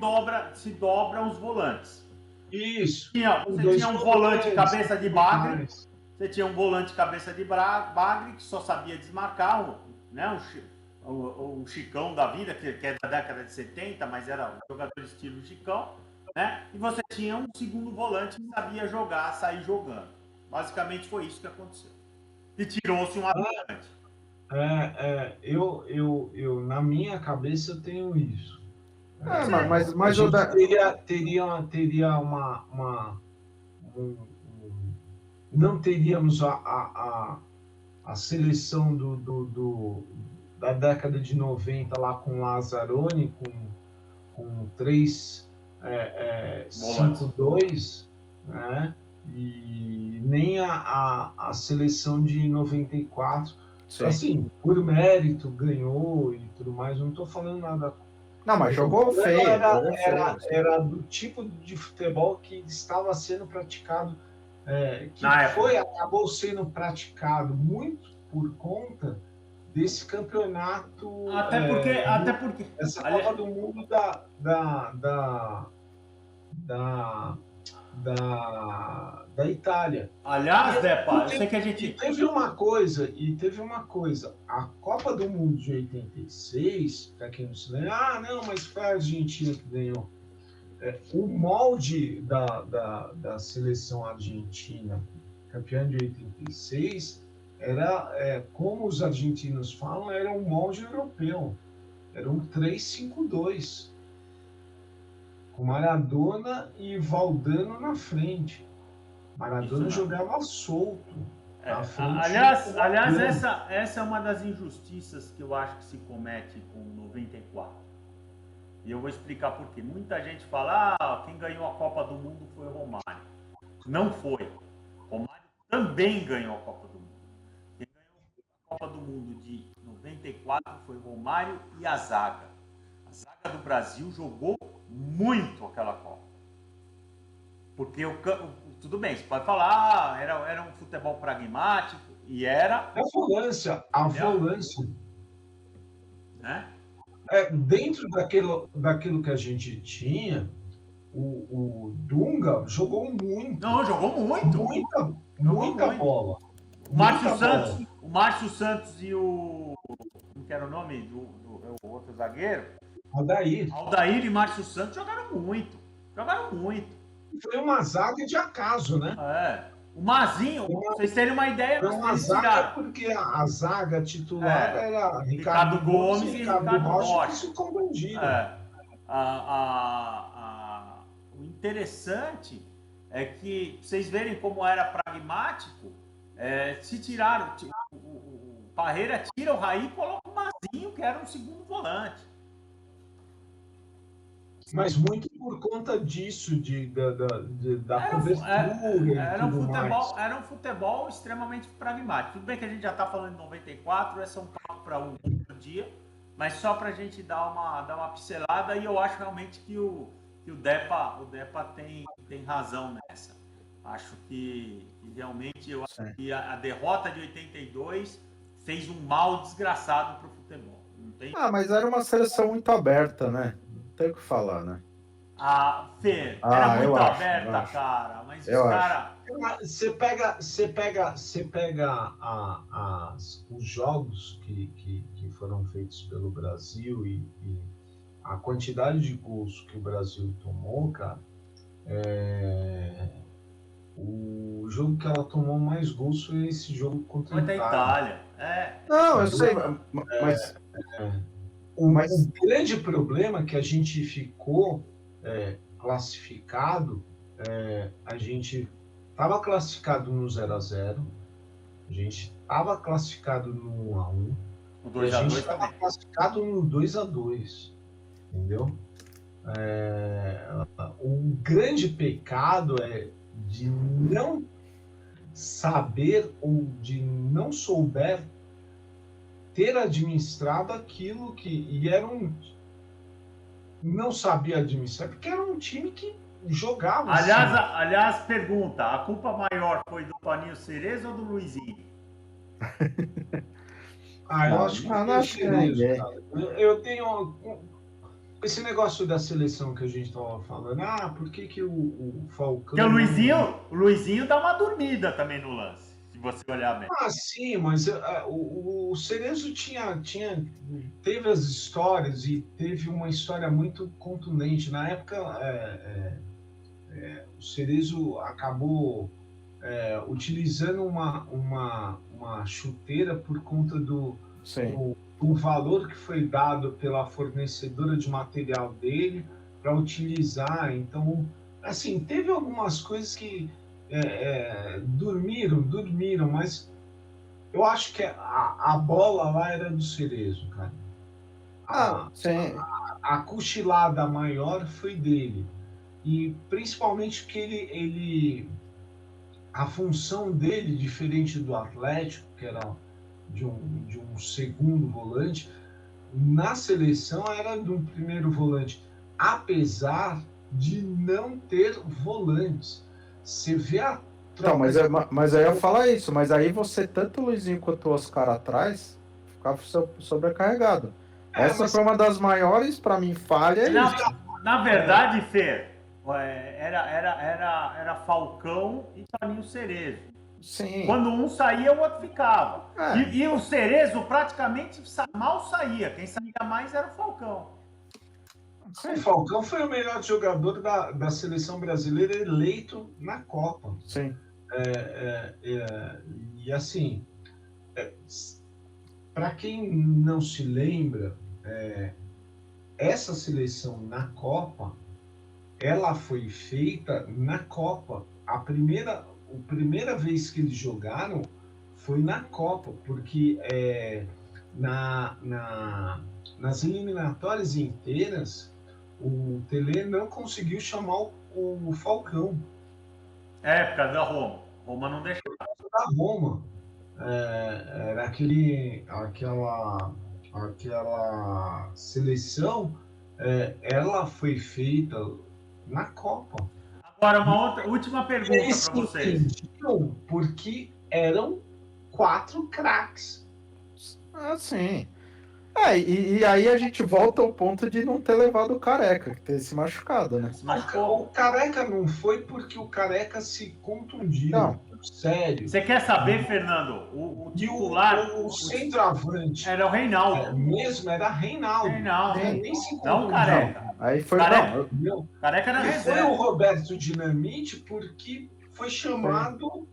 se dobram os volantes. Isso. Você tinha um volante cabeça de bagre. Você tinha um volante cabeça de bagre que só sabia desmarcar, né? O Chicão da vida, que é da década de 70, mas era um jogador estilo Chicão, né? E você tinha um segundo volante que sabia jogar, sair jogando. Basicamente foi isso que aconteceu. E tirou-se um atacante. Eu na minha cabeça eu tenho isso. Mas teria não teríamos a seleção da década de 90 lá com Lazzaroni, com 3-5-2, né? E nem a seleção de 94. Sim. Assim, por mérito, ganhou e tudo mais, não estou falando nada. Não, mas jogou feio. Era do tipo de futebol que estava sendo praticado, acabou sendo praticado muito por conta desse campeonato. Até porque essa Copa do Mundo da Itália. Aliás, Depa, eu sei que a gente... E teve uma coisa, a Copa do Mundo de 86, para quem não se lembra, não, mas foi a Argentina que ganhou. O molde da seleção argentina, campeã de 86, era, como os argentinos falam, era um molde europeu. Era um 3-5-2, com Maradona e Valdano na frente. Maradona jogava solto. Na frente, aliás, essa é uma das injustiças que eu acho que se comete com 94. E eu vou explicar por quê. Muita gente fala, quem ganhou a Copa do Mundo foi o Romário. Não foi. Romário também ganhou a Copa do Mundo. Quem ganhou a Copa do Mundo de 94 foi Romário e a zaga. A zaga do Brasil jogou muito aquela Copa. Porque tudo bem, você pode falar, era um futebol pragmático, e era... A volância. Né? Dentro daquilo que a gente tinha, o Dunga jogou muito. Não, jogou muito. Muita bola. O Márcio Santos e o... Como que era o nome do outro zagueiro? Aldair e Márcio Santos jogaram muito. Foi uma zaga de acaso, né? O Mazinho, pra vocês terem uma ideia, foi uma zaga porque a zaga titular era Ricardo Gomes e Ricardo Rocha. O interessante é que vocês verem como era pragmático, se tiraram, o Parreira tira o Raí e coloca o Mazinho, que era um segundo volante. Mas muito por conta disso, da cobertura. Era um futebol extremamente pragmático. Tudo bem que a gente já está falando de 94, é São Paulo para um dia, mas só para a gente dar uma pincelada, e eu acho realmente que o Depa tem razão nessa. Acho que realmente que a derrota de 82 fez um mal desgraçado para o futebol. Mas era uma seleção muito aberta, né? Tem o que falar, né? Fê, era muito aberta, cara. Mas os caras... Você pega os jogos que foram feitos pelo Brasil e a quantidade de gols que o Brasil tomou, cara, o jogo que ela tomou mais gols foi esse jogo contra a Itália. Não, eu sei, mas... O grande problema é que a gente ficou classificado, a gente estava classificado no 0-0, a gente estava classificado no 1-1, a gente estava classificado no 2-2, entendeu? O grande pecado é de não saber ou de não souber ter administrado aquilo não sabia administrar, porque era um time que jogava. Aliás, pergunta, a culpa maior foi do Toninho Cerezo ou do Luizinho? Eu acho que foi o Cerezo, eu tenho esse negócio da seleção que a gente estava falando, por que o Falcão... Porque o Luizinho dá uma dormida também no lance, se você olhar bem. Sim, mas o Cerezo teve as histórias e teve uma história muito contundente. Na época, o Cerezo acabou utilizando uma chuteira por conta do valor que foi dado pela fornecedora de material dele para utilizar. Então, assim, teve algumas coisas que dormiram, mas eu acho que a bola lá era do Cerezo, cara. A cochilada maior foi dele. E principalmente que a função dele, diferente do Atlético, que era de um segundo volante, na seleção era de um primeiro volante, apesar de não ter volantes. Você vê a troca... Não, mas aí eu falo isso, mas aí você, tanto o Luizinho quanto o Oscar atrás, ficava sobrecarregado. Essa foi uma das maiores, para mim, falhas. Na verdade, Fê, era Falcão e Toninho Cerezo. Sim. Quando um saía, o outro ficava. É. E o Cerezo praticamente mal saía. Quem saía mais era o Falcão. O Falcão foi o melhor jogador da seleção brasileira eleito na Copa. Sim. E assim, para quem não se lembra, essa seleção na Copa, ela foi feita na Copa. A primeira vez que eles jogaram foi na Copa, porque nas eliminatórias inteiras, o Tele não conseguiu chamar o Falcão. Por causa da Roma. Roma não deixou. Da Roma. Era aquela seleção, ela foi feita na Copa. Agora, uma última pergunta para vocês. Entendiam porque eram 4 craques. Ah, sim. E aí a gente volta ao ponto de não ter levado o Careca, que ter se machucado, né? O Careca não foi porque o Careca se contundiu. Não. Sério. Você quer saber, Fernando? O titular... O centroavante... Era o Reinaldo. Mesmo, era Reinaldo. Nem se contundiu. Não, Careca. Aí foi... Careca era reserva. Foi o Roberto Dinamite porque foi chamado...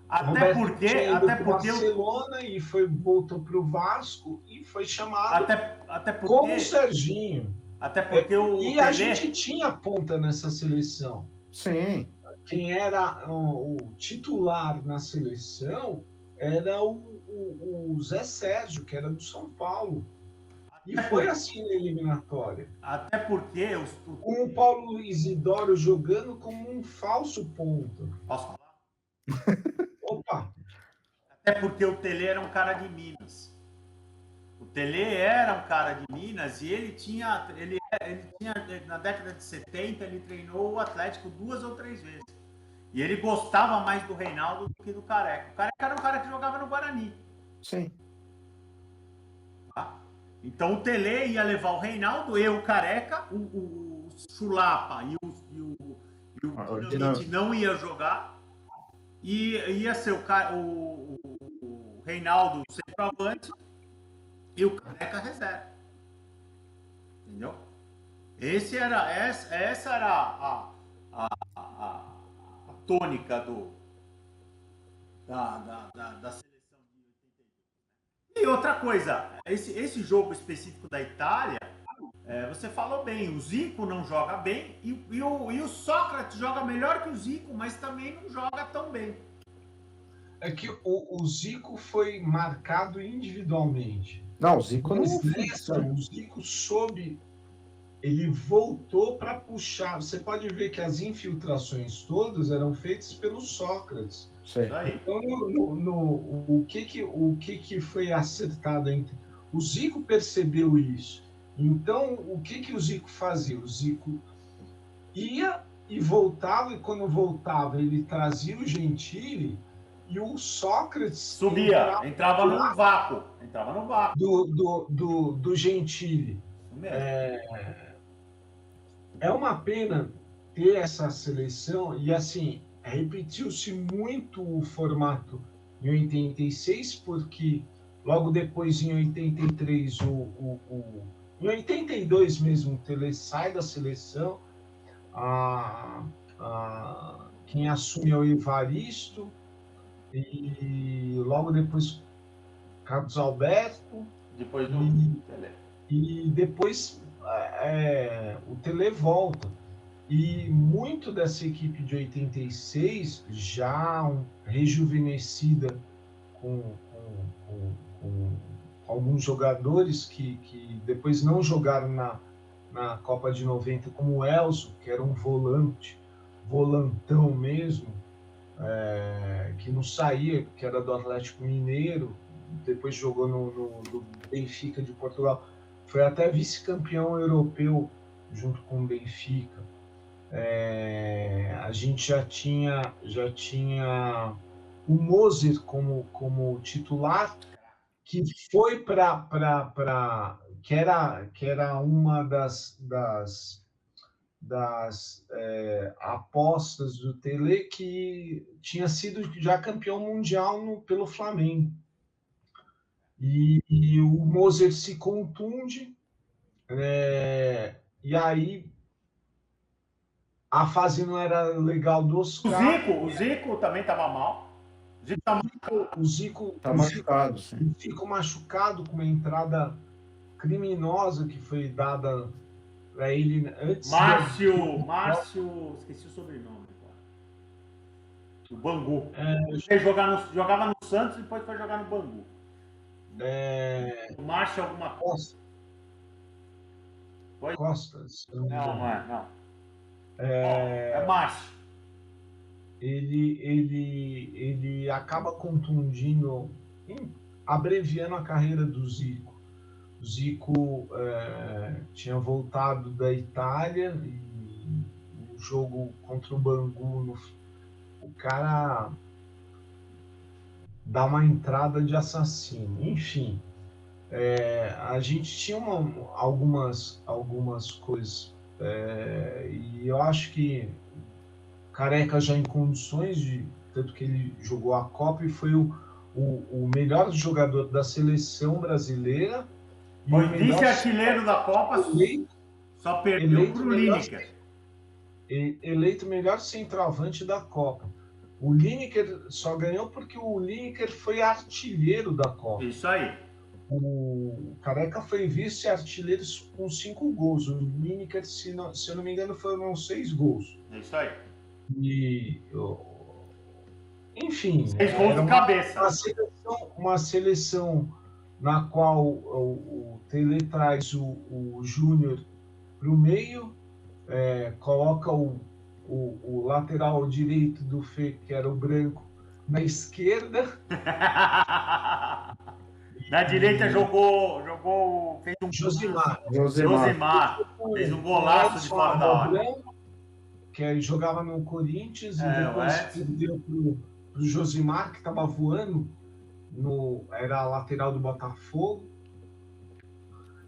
Até porque o Barcelona e voltou para o Vasco e foi chamado até porque, como o Serginho. Até porque a gente tinha ponta nessa seleção. Sim. Quem era o titular na seleção era o Zé Sérgio, que era do São Paulo. E foi assim na eliminatória. Até porque... Com o Paulo Isidoro jogando como um falso ponta. Posso falar? Opa! Até porque o Tele era um cara de Minas. O Tele era um cara de Minas e ele tinha, na década de 70, ele treinou o Atlético 2 ou 3 vezes. E ele gostava mais do Reinaldo do que do Careca. O Careca era um cara que jogava no Guarani. Sim. Tá? Então o Tele ia levar o Reinaldo, o Careca, o Chulapa e o Dinamite não ia jogar. E ia ser o Reinaldo centroavante e o Careca reserva. Entendeu? Essa era a tônica da seleção de 82. E outra coisa, esse jogo específico da Itália, você falou bem, o Zico não joga bem e o Sócrates joga melhor que o Zico, mas também não joga tão bem. É que o Zico foi marcado individualmente. Não, o Zico não. O Zico soube, ele voltou para puxar. Você pode ver que as infiltrações todas eram feitas pelo Sócrates. Sim. Então, o que foi acertado entre... O Zico percebeu isso. Então, o que o Zico fazia? O Zico ia e voltava, e quando voltava, ele trazia o Gentili e o Sócrates... Subia, entrava no vácuo. Do Gentili. É uma pena ter essa seleção, e assim, repetiu-se muito o formato em 86, porque logo depois, em 83, em 82 mesmo, o Tele sai da seleção, quem assume é o Evaristo, e logo depois Carlos Alberto, depois do Tele. E depois o Tele volta. E muito dessa equipe de 86, já rejuvenescida com alguns jogadores que depois não jogaram na Copa de 90, como o Elzo, que era um volantão mesmo, que não saía, que era do Atlético Mineiro, depois jogou no Benfica de Portugal. Foi até vice-campeão europeu junto com o Benfica. A gente já tinha o Moser como titular, que foi que era uma das apostas do Tele, que tinha sido já campeão mundial pelo Flamengo. E o Moser se contunde, e aí a fase não era legal do Oscar. O Zico também estava mal. O Zico Tá machucado, sim. O Zico machucado, com uma entrada criminosa que foi dada para ele antes. Márcio, esqueci o sobrenome. O Bangu. Ele jogava no Santos e depois foi jogar no Bangu. O Márcio alguma coisa. Costas. Não. É Márcio. Ele acaba contundindo, abreviando a carreira do Zico. O Zico tinha voltado da Itália e no jogo contra o Bangu, o cara dá uma entrada de assassino. Enfim, a gente tinha algumas coisas, e eu acho que Careca já em condições tanto que ele jogou a Copa e foi o melhor jogador da seleção brasileira. Foi vice-artilheiro da Copa, só perdeu para o Lineker. Eleito melhor centroavante da Copa. O Lineker só ganhou porque o Lineker foi artilheiro da Copa. Isso aí. O Careca foi vice-artilheiro com 5 gols. O Lineker, se eu não me engano, foram 6 gols. Isso aí. Enfim, 6 gols de cabeça. Uma seleção na qual o Tele traz o Júnior para o meio, coloca o lateral direito do Fê, que era o branco, na esquerda. Na direita fez um Josimar. Fez um golaço de fora da hora. Que jogava no Corinthians e depois perdeu pro Josimar, que estava voando, era a lateral do Botafogo.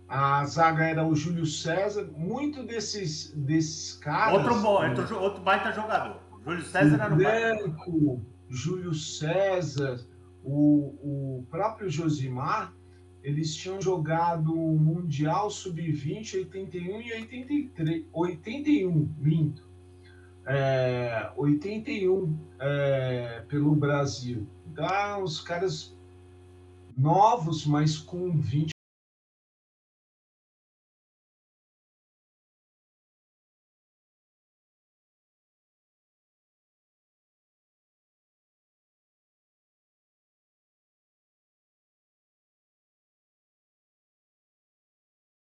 A zaga era o Júlio César. Muito desses caras... Outro baita jogador. Júlio César era o Branco, Júlio César, o próprio Josimar, eles tinham jogado o Mundial Sub-20, 81 e 83. 81, minto. 81 pelo Brasil. Então, os caras novos, mas com 20